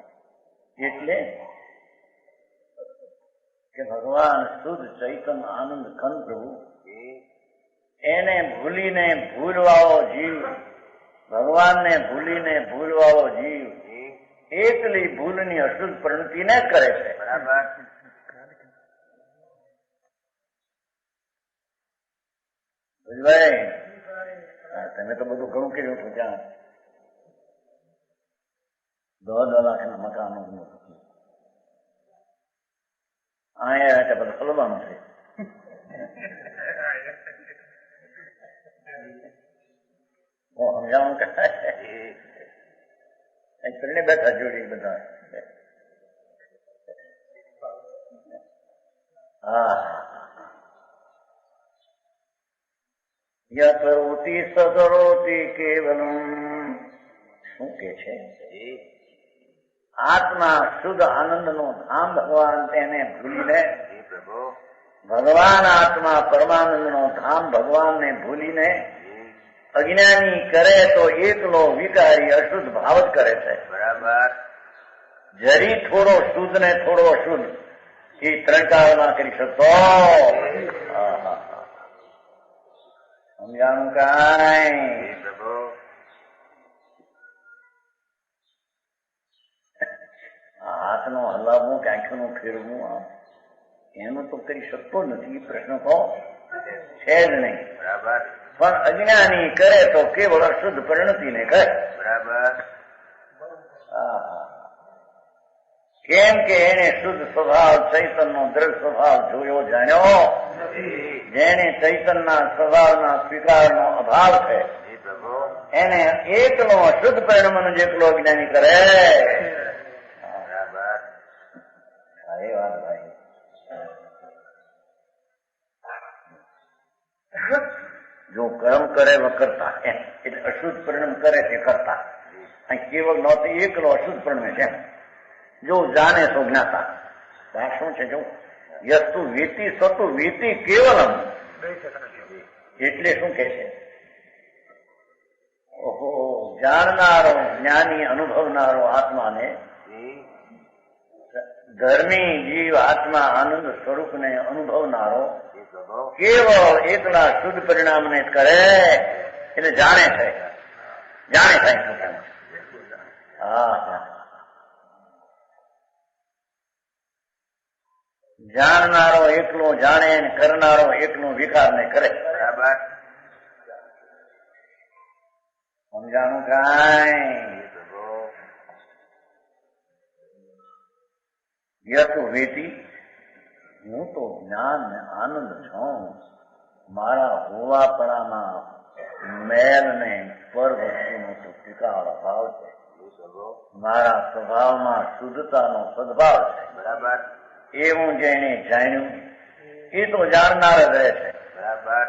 એટલે કે ભગવાન શુદ્ધ ચૈતન્ય આનંદ ખંડ પ્રભુ એને ભૂલીને ભૂલવાવો જીવ ભગવાનને ભૂલીને ભૂલવાવો જીવ એકલી ભૂલની અશુદ્ધ પ્રવૃત્તિને કરે છે. બરાબર. તમે તો બધું ઘણું કર્યું હતું. ત્યાં 10 લાખના મકાનો અહીંયા બધું ખોલવાનું છે. સમજાવું કે બેઠા જોડી બધા. હા ય કરોતી સકરોતી કેવલમ શું કે છે? આત્મા શુદ્ધ આનંદનો ધામ ભગવાન તેને ભૂલીને ભગવાન આત્મા પરમાનંદનો ધામ ભગવાનને ભૂલીને અજ્ઞાની કરે તો એકલો વિકારી અશુદ્ધ ભાવ જ કરે છે. બરાબર. જરી થોડો શુદ્ધ ને થોડો અશુદ્ધ એ ત્રણ કાળમાં કરી શકતો. સમજાણું કાંઈ? હાથનો હલાવવું કે આંખનું ફેરવું એનું તો કરી શકતો નથી. પ્રશ્ન કહો છે જ નહીં. બરાબર. પણ અજ્ઞાની કરે તો કેવળ અશુદ્ધ પરિણતિને કરે. બરાબર. કેમ કે એને શુદ્ધ સ્વભાવ ચૈતનનો દ્રઢ સ્વભાવ જોયો જાણ્યો. જેને ચૈતનના સ્વભાવના સ્વીકારનો અભાવ છે એને એકલો અશુદ્ધ પરિણમનો જેટલો અજ્ઞાની કરે. બરાબર. સારી વાત ભાઈ. જો કર્મ કરે વકરતા એટલે અશુદ્ધ પરિણામ કરે તે કરતા. અહીં કેવળ નહોતી એકલો અશુદ્ધ પરિણમે છે. જો જાણે તો જ્ઞાતા. આ શું છે? જો યસ્તુ વીતી સતુ વીતી કેવલમ એટલે શું કે છે? ઓહો, જાણનારો જ્ઞાની અનુભવનારો આત્માને ધર્મી જીવ આત્મા આનંદ સ્વરૂપને અનુભવનારો કેવળ એકલા શુદ્ધ પરિણામને કરે એટલે જાણે છે. જાણે થાય શું કેમ? હા, જાણનારો એકલો જાણે ને કરનારો એકલો વિકાર ને કરે. બરાબર. સમજાણું કાંઈ? યતુ વેતી હું તો જ્ઞાન ને આનંદ છું. મારા હોવાપણામાં મેલ ને પર વસ્તુનો તો સ્વીકાર અભાવ છે. મારા સ્વભાવમાં શુદ્ધતાનો સદભાવ છે. બરાબર. એવું જેને જાણ્યું એ તો જાણનાર જ રહે છે. બરાબર.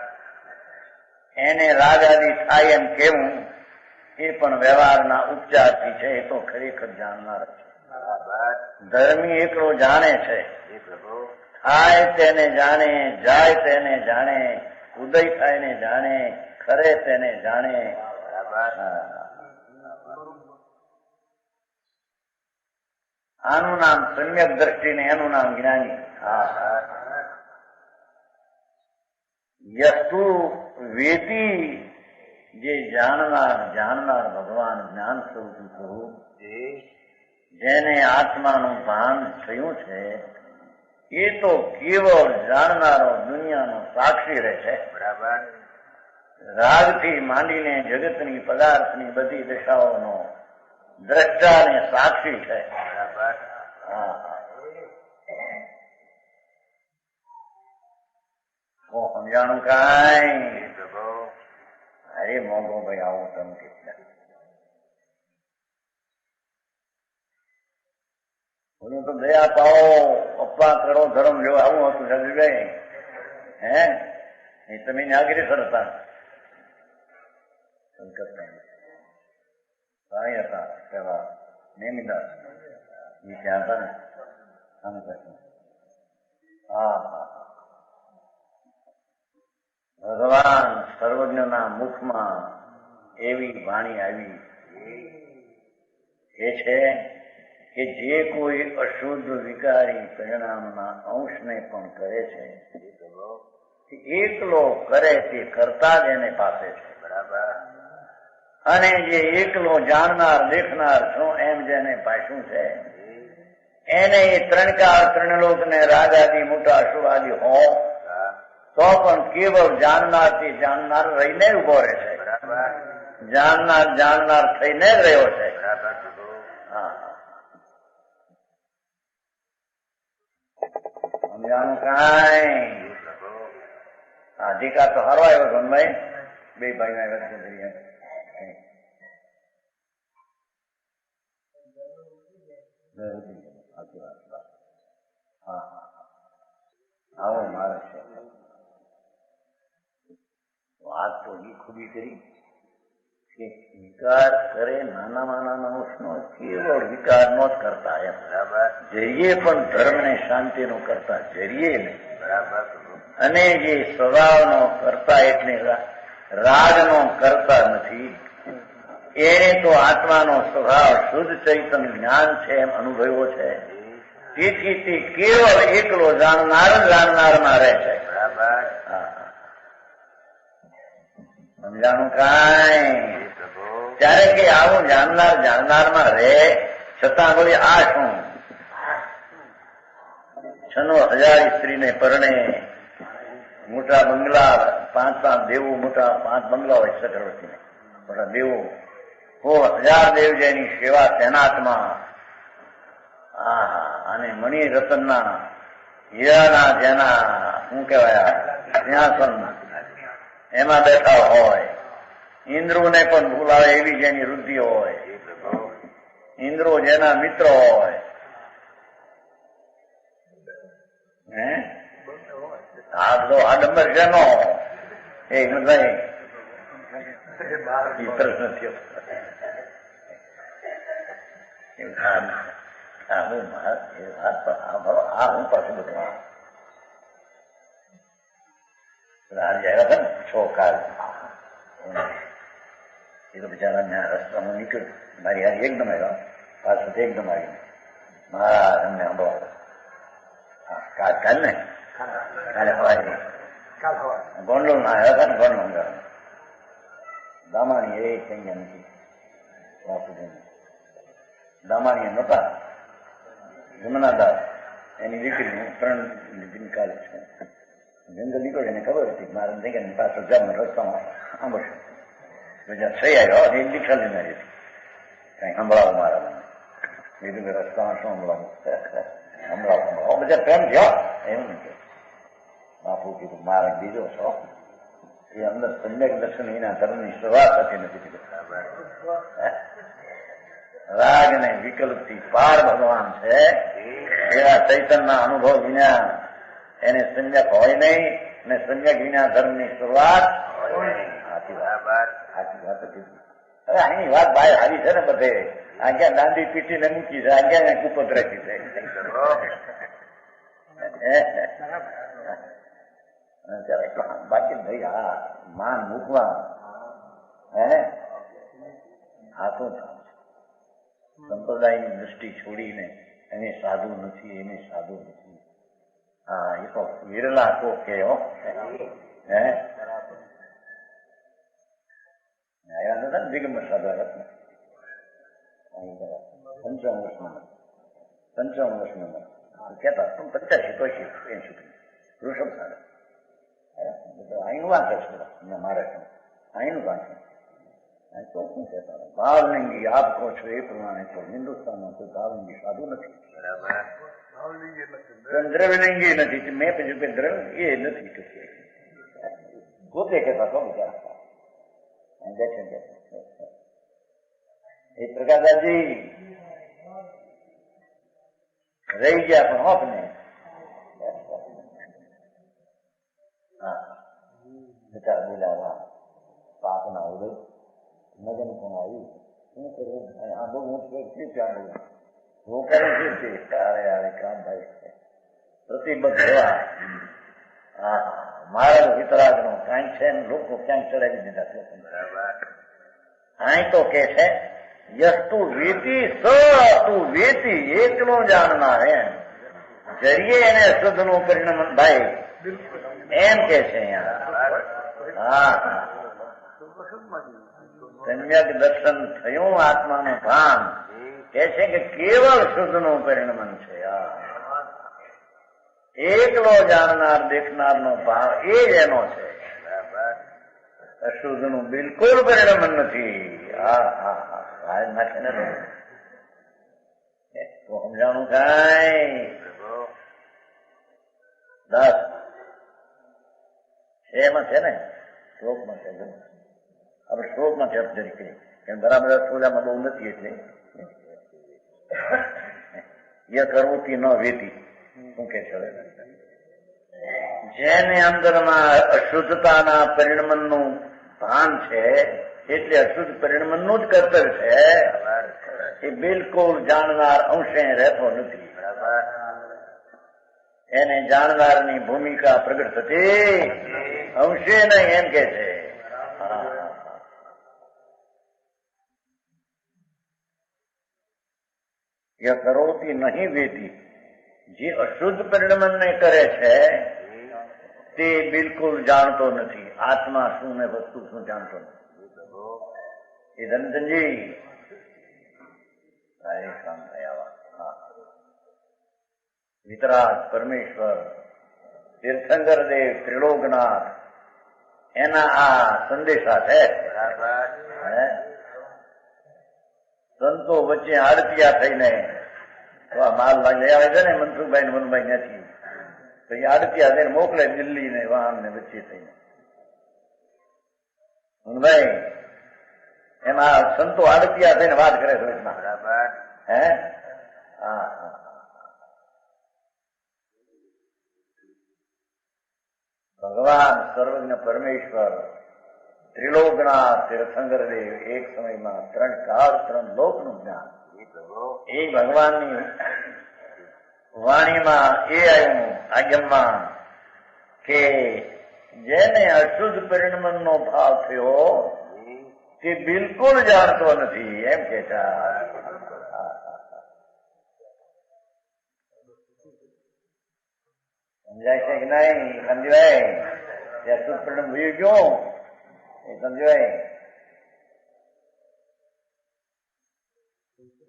એને રાજાદી થાય એમ કેવું એ પણ વ્યવહારના ઉપચારથી છે. એ તો ખરેખર જાણનાર છે. બરાબર. ધર્મી એકલો જાણે છે. એ પ્રભુ. થાય તેને જાણે, જાય તેને જાણે, ઉદય થાય ને જાણે, ખરે તેને જાણે. બરાબર. આનું નામ સમ્યક દ્રષ્ટિ ને એનું નામ જ્ઞાની. યસ્તુ વેતી જે જાણનાર ભગવાન જ્ઞાન સ્વરૂપ જેને આત્માનું ભાન થયું છે એ તો કેવળ જાણનારો દુનિયાનો સાક્ષી રહે છે. બરાબર. રાગથી માંડીને જગતની પદાર્થની બધી દશાઓનો દ્રષ્ટા ને સાક્ષી છે. બરાબર. સમજાણું કાંઈ? પ્રભુ. અરે મોંઘો ભાઈ આવું તમે કેટલા બોલો તો દયા પાઓ અપ્પા કરો ધર્મ જો આવું હતું જગભાઈ. હે એ તમે નાગરેસર હતા કલકત્તા હતા પેલા નેમિદાસ એ ત્યાં હતા ને હા હા. ભગવાન સર્વજ્ઞના મુખમાં એવી વાણી આવી એ છે કે જે કોઈ અશુદ્ધ વિકારી પરિણામના અંશને પણ કરે છે એકલો કરે તે કરતા જ એને પાસે છે. બરાબર. અને જે એકલો જાણનાર દેખનાર છું એમ જેને પાછું છે એને એ ત્રણકાર ત્રણલોક ને રાજાદી મોટા અશુભાદી હો તો પણ કેવળ જાણનાર થી જાણનાર રહીને ઉભો રહે છે. બરાબર. જાણનાર થઈને જ રહ્યો છે. બરાબર. હા, સમજાણું કાંઈ? અધિકાર તો હારો આવ્યો ધનભાઈ. બે ભાઈ આવ્યા છે. હા, આવો મારે છે વાત તો એ ખુબી કરી કે વિકાર કરે નાનામાં નાના ઉષ્ણો કેવળ વિકારનો જ કરતા એમ. બરાબર. જરીએ પણ ધર્મ ને શાંતિનો કરતા જરીએ નહીં. બરાબર. અને જે સ્વભાવનો કરતા એટલે રાગનો કરતા નથી, એને તો આત્માનો સ્વભાવ શુદ્ધ ચૈતન્ય જ્ઞાન છે એમ અનુભવ્યો છે. તેથી તે કેવળ એકલો જાણનારમાં રહે છે. બરાબર. સમજાણું કાંઈ? ત્યારે કે આવું જાણનારમાં રહે છતાં બોલી આ શું? 96,000 સ્ત્રીને પરણે મોટા બંગલા, 5 દેવો, મોટા 5 બંગલા હોય ચક્રવર્તીને, મોટા દેવો, 1000 દેવજયની સેવા તેનાથમાં. અને મણિ રતનના હીરાના જેના શું કહેવાય સિંહાસન એમાં બેઠા હોય. ઇન્દ્રોને પણ બોલાવે એવી જેની વૃદ્ધિ હોય. ઇન્દ્રો જેના મિત્ર હોય. આડંબર જેનો એ નથી પ્રશ્ન થયો. હું પાછું બધું આવ્યા હતા ને 6 કાલ એ તો બિચારા રસ્તામાં નીકળ્યું. મારી હારી એકદમ આવ્યા, પાછળ એકદમ આવી મારા એમને સંભળાવ્યો. કાલ ને કાલે હવાય ગોંડલ ના આવ્યા હતા ને ગોંડલ દામાણી એ કઈ ગયા નથી. દામાણી નહોતા, જમનાદાસ એની દીકરી 3 દિન કાલે છે. જંગલ નીકળે એને ખબર હતી મારે જગ્યા પાછળ જમ રસ્તામાં સાંભળશે બીજા થઈ આવ્યો એ દીક્ષા લેનારી હતી. કઈ સંભળાવો મારા મને બીજું કે રસ્તામાં શું સંભળાવું સંભળાવો બધા પ્રેમ થયો એવું નથી. બાપુ કીધું મારે બીજો છો એ અંદર સમ્યક દર્શન એના ધર્મની શરૂઆત થતી નથી કીધું. રાગ ને વિકલ્પથી પાર ભગવાન છે એવા ચૈતનના અનુભવ વિના એને સમ્યક હોય નહીં ને સમ્યક વિના ધર્મની શરૂઆત. સાચી વાત કીધી. હવે આની વાત ભાઈ આવી છે ને બધે. આ ક્યાં દાંડી પીટીને મૂકી છે, આ ક્યાં કુપત રાખી છે. બાકી ભાઈ આ માન મૂકવા આ શું સંપ્રદાયની દૃષ્ટિ છોડીને એને સાધુ નથી, એને સાધુ નથી. હા એ તો વિરલા કો કે આવ્યા નતા ને દિગંબર સાધુ પંચાવન વર્ષમાં કહેતા 85 વૃષભ સાધુ અહીંનું વાંચે છે મહારાષ્ટ્ર અહીંનું વાંચે. તો શું કહેતા ભાવલિંગી આપ કહો છો એ પ્રમાણે તો હિન્દુસ્તાનમાં કોઈ ભાવલિંગી સાધુ નથી. દ્રવ્યલિંગી નથી. મેં પછી દ્રવ્ય એ નથી પોતે કહેતા તો બિચારા એ પ્રકાશદાસજી રહી ગયા પણ હોપ ને બિચારા બોલાવા પાપના ઉદય મગન પણ આવ્યું. શું કરવું આ બહુ મોટું ત્યાં બોલું રોકાણ છે કામ ભાઈ પ્રતિબદ્ધ રહેવા. મારા વિતરાગ નો કાંઈ છે ને લોકો ક્યાંક ચડાવી દીધા. અહીં તો કે છે યસ્તુ વેતી સ તું વેતી એકલો જાણનાર એમ જરીએ એને શુદ્ધ નું પરિણામ ભાઈ એમ કે છે અહીંયા. સમ્યક દર્શન થયું આત્માનું ભાન કે છે કે કેવળ શુદ્ધ નું પરિણામ છે. એકલો જાણનાર દેખનાર નો ભાવ એ જ એનો છે. અશુદ્ધ નું બિલકુલ પરિણામ નથી. નાખે ને તો સમજાણું કાંઈ 10 એમાં છે ને શ્લોકમાં છે. આપણે શ્લોકમાં છે તરીકે એમ બરાબર સોજામાં બહુ નથી એટલે ય કરવું ન વેતી શું કે છે જેને અંદરમાં અશુદ્ધતાના પરિણમનનું ભાન છે એટલે અશુદ્ધ પરિણમનનું જ કર્તવ્ય છે એ બિલકુલ જાણનાર અંશે રહેતો નથી. એને જાણનારની ભૂમિકા પ્રગટ થતી અંશે નહીં એમ કે છે. કરોતી નહીં વેતી, જે અશુદ્ધ પરિણમનને કરે છે તે બિલકુલ જાણતો નથી. આત્મા શું ને વસ્તુ શું જાણતો નથી. એ ધનધનજી શાંત થયા. વિતરાગ પરમેશ્વર તીર્થંકર દેવ ત્રિલોકનાથ એના આ સંદેશા છે. સંતો વચ્ચે આડતિયા થઈને માલ લઈ આવે છે ને મનસુખભાઈ ને મનભાઈ નથી તો એ આડતિયા થઈને મોકલે દિલ્હી ને વાહન ને વચ્ચે થઈને. મનભાઈ એમાં સંતો આડતિયા થઈને વાત કરે છે. બરાબર હે હા હા ભગવાન સર્વજ્ઞ પરમેશ્વર ત્રિલોકનાથ તીર્થંકર દેવ એક સમયમાં 3 કાળ 3 લોકનું જ્ઞાન એ ભગવાનની વાણીમાં એ આવ્યું આજ્ઞામાં કે જેને અશુદ્ધ પરિણમનનો ભાવ થયો તે બિલકુલ જાણતો નથી એમ કે સમજાય છે કે નહીં? સમજાય તે અશુદ્ધ પરિણમ વયું ગયું એ સમજાય.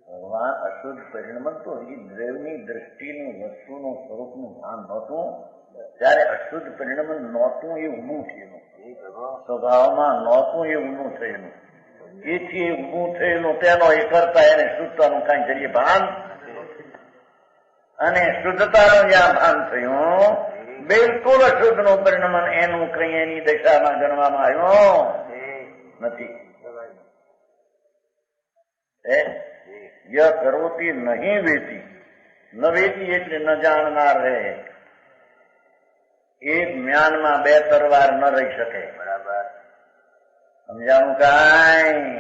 ભગવાન અશુદ્ધ પરિણમન તો એ દ્રવ્યની દ્રષ્ટિનું વસ્તુનું સ્વરૂપનું ભાન નહોતું. ત્યારે અશુદ્ધ પરિણમન નહોતું એ ઊભું થયેલું, સ્વભાવમાં નહોતું એ ઊભું થયેલું. એથી ઊભું થયેલું તેનો એ કરતા એને શુદ્ધતાનું કાંઈ જરીએ ભાન અને શુદ્ધતાનું જ્યાં ભાન થયું બિલકુલ અશુદ્ધ નું પરિણમન એનું કઈ એની દશામાં ગણવામાં આવ્યું નથી. કરોતી નહીં વેતી, ન વેતી એટલે ન જાણનાર રહે. એક જ્ઞાનમાં 2 તરવાર ન રહી શકે. બરાબર સમજાણું કાંઈ?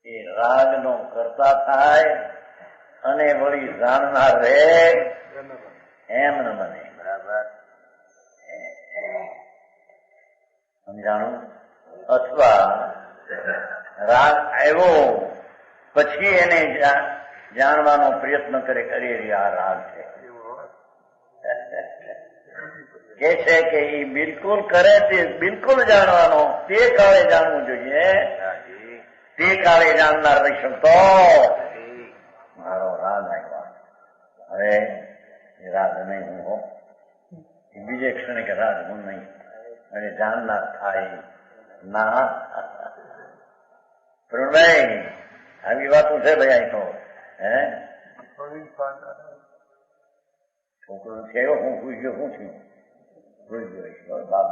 એ રાગનો કરતા થાય અને વળી જાણનાર રહે એમ ન બને. બરાબર સમજાણું? અથવા રાગ આવ્યો પછી એને જાણવાનો પ્રયત્ન કરે આ રાગ છે કે છે કે એ બિલકુલ કરે તે બિલકુલ જાણવાનો તે કાળે જાણવું જોઈએ. તે કાળે જાણનાર રહી શકતો મારો રાગ આવ્યો. હવે એ રાગ નહીં હું હો, બીજે ક્ષણે કે રાગ હું નહીં અને જાણનાર થાય ના. પ્રણભાઈ આવી વાતો છે ભાઈ અહીં તો હે છોકરો નથી આવ્યો હું સુઈ ગયો શું થયું? સુઈ ગયો બાપ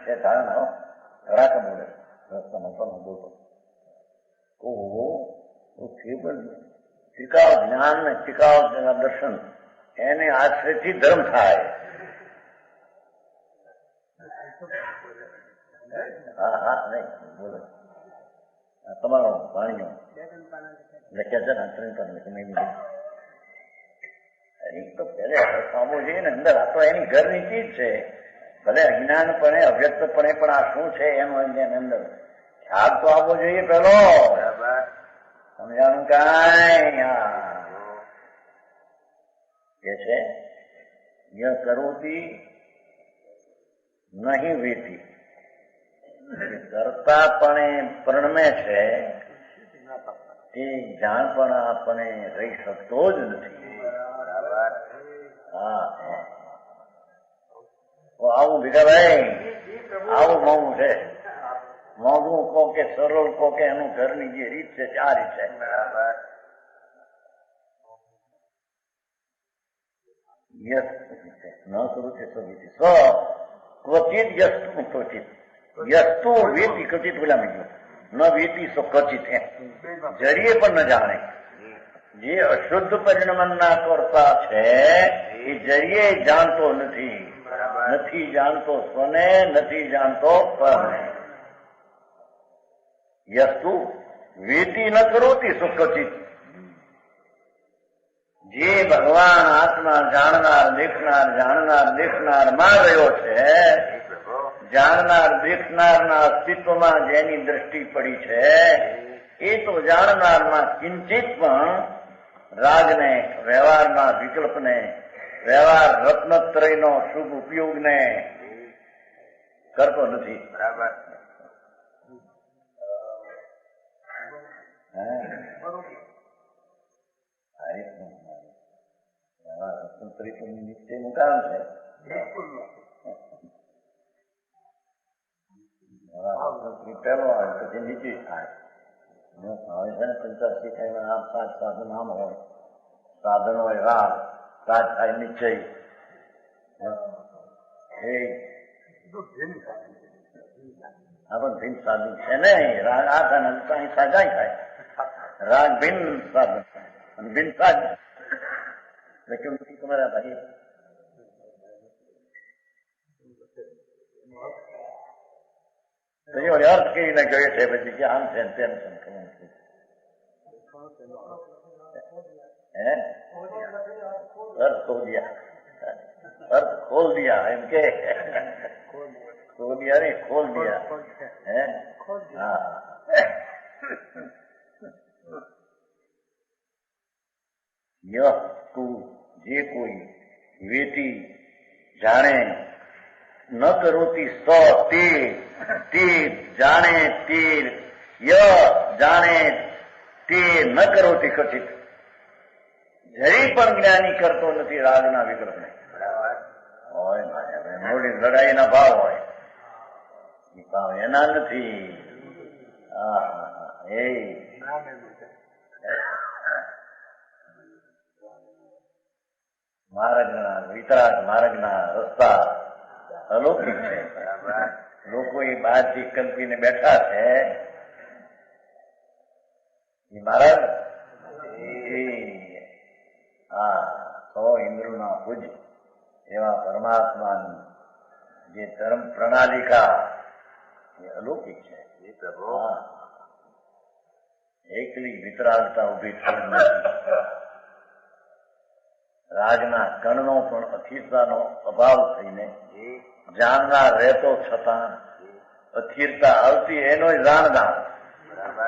છે કારણ હો રાખ બોલે રસ્તામાં પણ બોલતો ટીકાવ જ્ઞાન ને ટીકાવ દર્શન એને આશ્રયથી ધર્મ થાય. હા હા નહીં બોલે તમારો વાણીઓ લખ્યા છે ને તો પહેલે સામો જોઈએ ને અંદર આ તો એની ઘરની ચીજ છે. ભલે અજ્ઞાનપણે અવ્યક્તપણે પણ આ શું છે એનો એની અંદર ખ્યાલ તો આવવો જોઈએ પેલો. સમજાણું કાંઈ? કે છે ય કરોતી નહીં વેતી, કરતાપણે પરણમે છે તે જાણપણ આપણે રહી શકતો જ નથી. હા આવું ભીખાભાઈ આવું મોંઘું છે. મોંઘું કહો કે સરળ કહો કે એનું ઘરની જે રીત છે આ રીત છે. બરાબર યસ ન કરું છે સ્વવિધિ સ્વ ક્વચિત યસ્તુ ક્વચિત યસ્તુ વેતી ક્વચિત બોલામી ગયું ન વેતી સો ક્વચિત એમ જરીએ પણ ન જાણે. જે અશુદ્ધ પરિણમન ના કરતા છે એ જરીએ જાણતો નથી. નથી જાણતો સ્વને, નથી જાણતો પરને. યસ્તુ વેતી ન કરોતી સુખચિત. જે ભગવાન આત્મા જાણનાર દેખનાર માં રહ્યો છે, જાણનાર દેખનારના અસ્તિત્વમાં જેની દ્રષ્ટિ પડી છે, એ તો જાણનારમાં કિંચિત પણ રાગને, વ્યવહારના વિકલ્પને, વ્યવહાર રત્નત્રયનો શુભ ઉપયોગને કરતો નથી. બરાબર. રત્નત્રય તો નિશ્ચયનું કારણ છે. પહેલો આવે પછી નીચે થાય. હવે છે ને પંચાસી થાય આમ 7 સાધન આમ હોય, સાધન હોય રાગ, રાગ થાય નિશ્ચય. એ પણ ભિન્ન સાધન છે ને. રાગ આ થાય ને અહીં સાજાય થાય. રાગ ભિન્ન સાધન થાય અને ભિન્ન સાધન. કેમ નથી તમારા ભાઈ? અર્થ કેવીને ગયો છે પછી કે આમ છે તેમ છે. अर्थ खो दिया, अर्थ खोल दिया, एम के खो दिया नहीं खोल दिया है. हाँ, यह तू जे कोई वेती जाने न करोती स ते ते जाने ते य जाने તે ન કરોતી કથિત. જરી પણ જ્ઞાની કરતો નથી રાગના વિકલ્પને. હોય મોટી લડાઈના ભાવ હોય, એ ભાવ એના નથી. એ માર્ગના વિતરાગ માર્ગના રસ્તા અલૌકિક છે. લોકો એ બહારથી કલ્પીને બેઠા છે. મહારાજ સો ઇન્દ્રના ભુજ એવા પરમાત્માની જે ધર્મ પ્રણાલિકા એ અલૌકિક છે. એકલી વિતરાગતા ઉભી થઈ નથી. રાજના કણનો પણ અસ્થિરતાનો અભાવ થઈને જાણનાર રહેતો છતાં અસ્થિરતા આવતી એનો જાણનાર.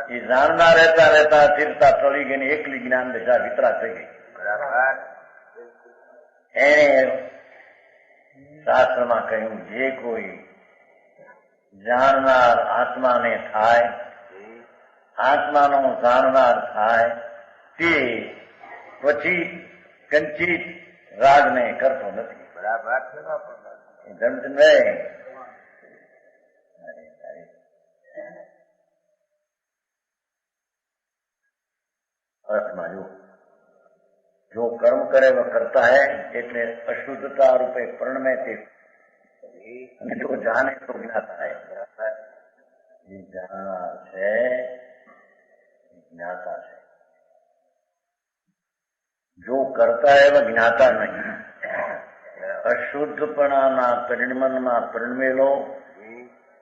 એ જાણનાર રહેતા રહેતા અસ્થિરતા ટળી ગઈ, એકલી જ્ઞાન દશા વિતરાગ થઈ ગઈ. એને શાસ્ત્રમાં કહ્યું, જે કોઈ જાણનાર આત્માને થાય, આત્માનો જાણનાર થાય, તે પછી કંચિત રાગને કરતો નથી. બરાબર. ધર્મચંદ્રભાઈ અર્થમાં જો કર્મ કરે वो करता है એટલે અશુદ્ધતા રૂપે પ્રણ તે, અને જો જાણે તો જ્ઞાતા है. જે જાણનાર છે જ્ઞાતા છે. જો કરતા है वह જ્ઞાતા નહીં. અશુદ્ધપણાના પરિણમનમાં પરિણમેલો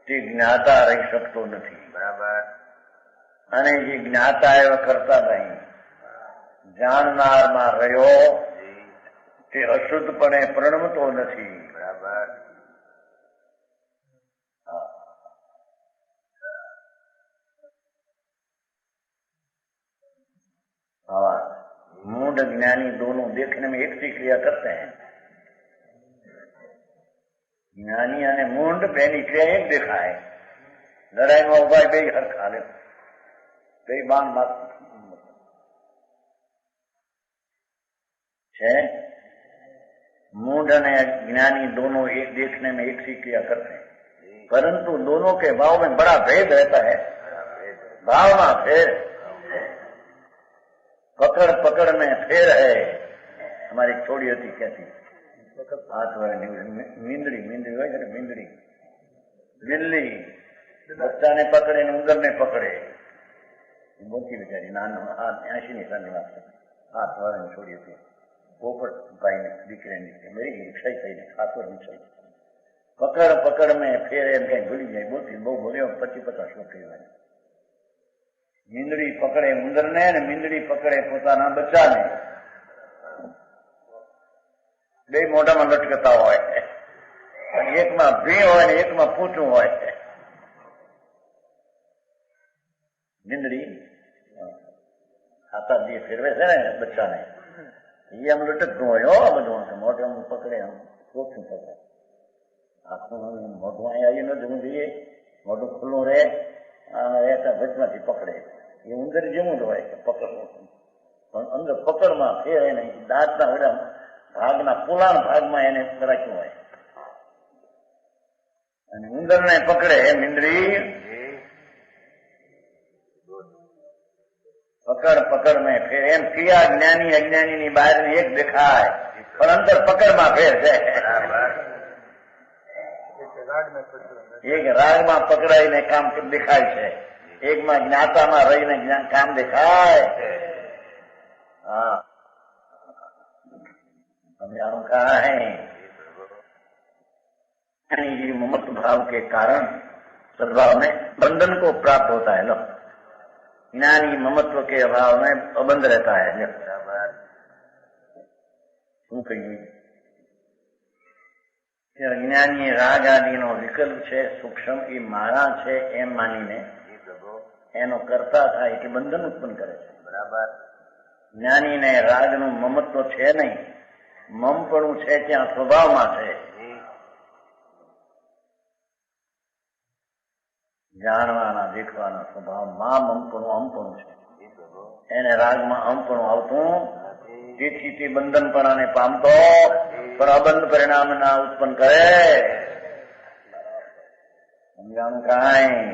તે જ્ઞાતા રહી શકતો નથી. બરાબર. અને જે જ્ઞાતા है वह કરતા નહીં. જાણનારમાં રહ્યો તે અશુદ્ધપણે પરિણમતો નથી. બરાબર. मूढ़ ज्ञानी दोनों देखने में एक सी क्रिया करते हैं. ज्ञानी અને મૂઢ બેની ક્રિયા એક દેખાય. લડાઈમાં ઉભા બે હરખા લે, બે બાણ માર છે. मूढ़ અને ज्ञानी दोनों एक देखने में एक सी क्रिया करते हैं, परंतु दोनों के भाव में बड़ा भेद रहता है. भाव में फेर, पकड़ पकड़ में फेर है. हमारी छोड़ी होती कहती हाथ वाले मींदड़ी मींदड़ी હોય છે, મીંદડી બિલ્લી બચ્ચાને પકડે ને ઉંદરને પકડે. મોટી બિચારી નાનો 80ની સાલની વાત છે. હાથ વાળાની છોડી હતી. પોપટ ભાઈને દીકરીની મેરી રિક્ષા થઈને હાથ પર નીચે પકડ પકડ મેં ફેર એમ કઈ ભૂલી જાય, બહુ ભૂલ્યો 25-50 કહેવાય. મીંદડી પકડે ઉંદરને ને મીંદડી પકડે પોતાના બચ્ચાને, બે મોઢામાં લટકતા હોય, એકમાં ભી હોય ને એકમાં પૂંછું હોય. મીંદડી હાથા જે ફેરવે છે ને બચ્ચાને, એ આમ લટકતું હોય. હો બધું મોઢું પકડે, આમ પૂંછું પકડે, આખું મોઢું અહીંયા આવી ન જવું જોઈએ, મોઢું ખુલ્લું રહે, વચમાંથી પકડે. એ ઉંદર જેવું જ હોય પકડવું, પણ અંદર પકડમાં ફેર એને દાંતના વડા ભાગના પુલાણ ભાગમાં એને રાખ્યું હોય. અને ઉંદરને પકડે મીંદડી પકડ પકડ મેં ફેર. એમ ક્રિયા જ્ઞાની અજ્ઞાની ની બહાર એક દેખાય, પણ અંદર પકડમાં ફેર છે. એક રાગમાં પકડાઈને કામ દેખાય છે, એકમાં જ્ઞાતામાં રહીને કામ દેખાય. હા, समझाऊं कहा है ममत्व भाव के कारण सद्भाव में बंधन को प्राप्त होता है. लो, ज्ञानी ममत्व के अभाव में अबंध रहता है. શું કહીએ? અજ્ઞાની રાગ આદિનો વિકલ્પ છે, સૂક્ષ્મ એ માળા છે એમ માનીને એનો કરતા થાય કે બંધન ઉત્પન્ન કરે છે. બરાબર. જ્ઞાનીને રાગનું મમત્વ છે નહીં, મમપણું છે ત્યાં સ્વભાવમાં છે. જાણવાના દેખવાના સ્વભાવમાં મમપણું અમપણું છે, એને રાગમાં અમપણું આવતું, તેથી તે બંધનપણાને પામતો પણ અબંધ પરિણામ ના ઉત્પન્ન કરે. સમજાણું કાંઈ?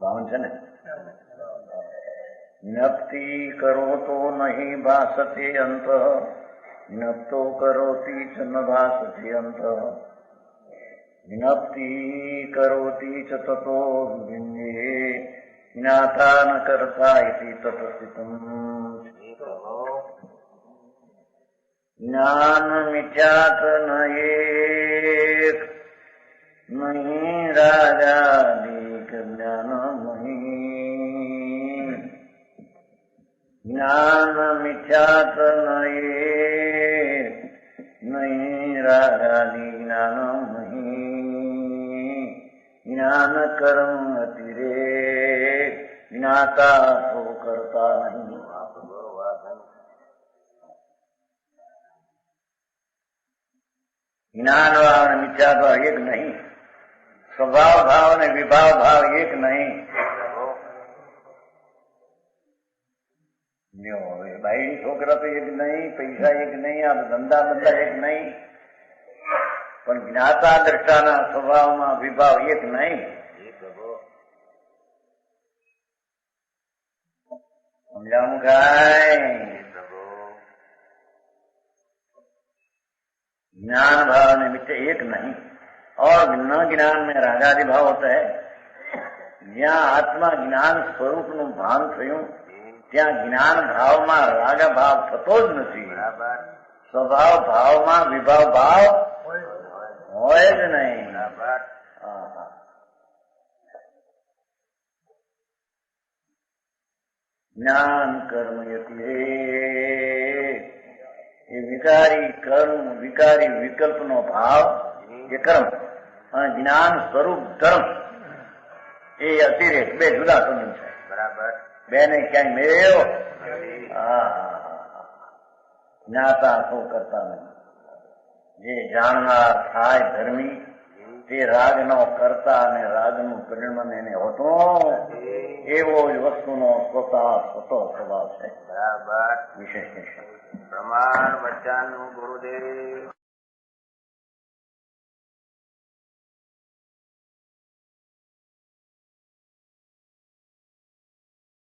બાવન છે ને. જ્ઞપ્તિ કરો તો નહીં ભાસતે અંત, જ્ઞપ્તો કરોતી ચ ન ભાસતે અંત, જ્ઞપ્તિ કરોતી ચ તતો વિન્યે જ્ઞાતા ન કરતા ઇતિ તત્સ્થિતમ. જ્ઞાન મિથ્યાત ન એક નહીં રાગાદિક જ્ઞાનમહી. જ્ઞાન મિથ્યાત ન એક નહીં રાગાદિ જ્ઞાનમહી. જ્ઞાન કર્મ અતિરેક જ્ઞાતા સો કરતા નહીં. જ્ઞાન ભાવ અને મિથ્યા ભાવ એક નહીં, સ્વભાવ ભાવ અને વિભાવ ભાવ એક નહીં. બાઈ છોકરા તો એક નહીં, પૈસા એક નહીં, આ ધંધા બંધા એક નહીં, પણ જ્ઞાતા દ્રષ્ટાના સ્વભાવમાં વિભાવ એક નહીં. સમજાવું કાંઈ? ज्ञान भाव में मिथ्या एक नहीं, और न ज्ञान में रागादि भाव होता है. જ્યાં આત્મા જ્ઞાન સ્વરૂપ નું ભાન થયું ત્યાં જ્ઞાન ભાવમાં રાગ ભાવ થતો જ નથી. સ્વભાવ ભાવમાં વિભાવ ભાવ હોય જ નહીં. જ્ઞાન કર્મ યતિરેક, એ વિકારી કર્મ વિકારી વિકલ્પનો ભાવ એ કર્મ, અને જ્ઞાન સ્વરૂપ ધર્મ એ અતિરેક, બે જુદા સંબંધ છે. બરાબર. બે ને ક્યાંય મેળ્યો. જ્ઞાતા તો કરતા નહીં. જે જાણનાર થાય ધર્મી તે રાગનો કરતા અને રાગનું પરિણામ એને હોતો એવો જ વસ્તુનો સ્વતો સ્વભાવ છે. બરાબર. વિશેષ પ્રમાણ વચન ગુરુદેવ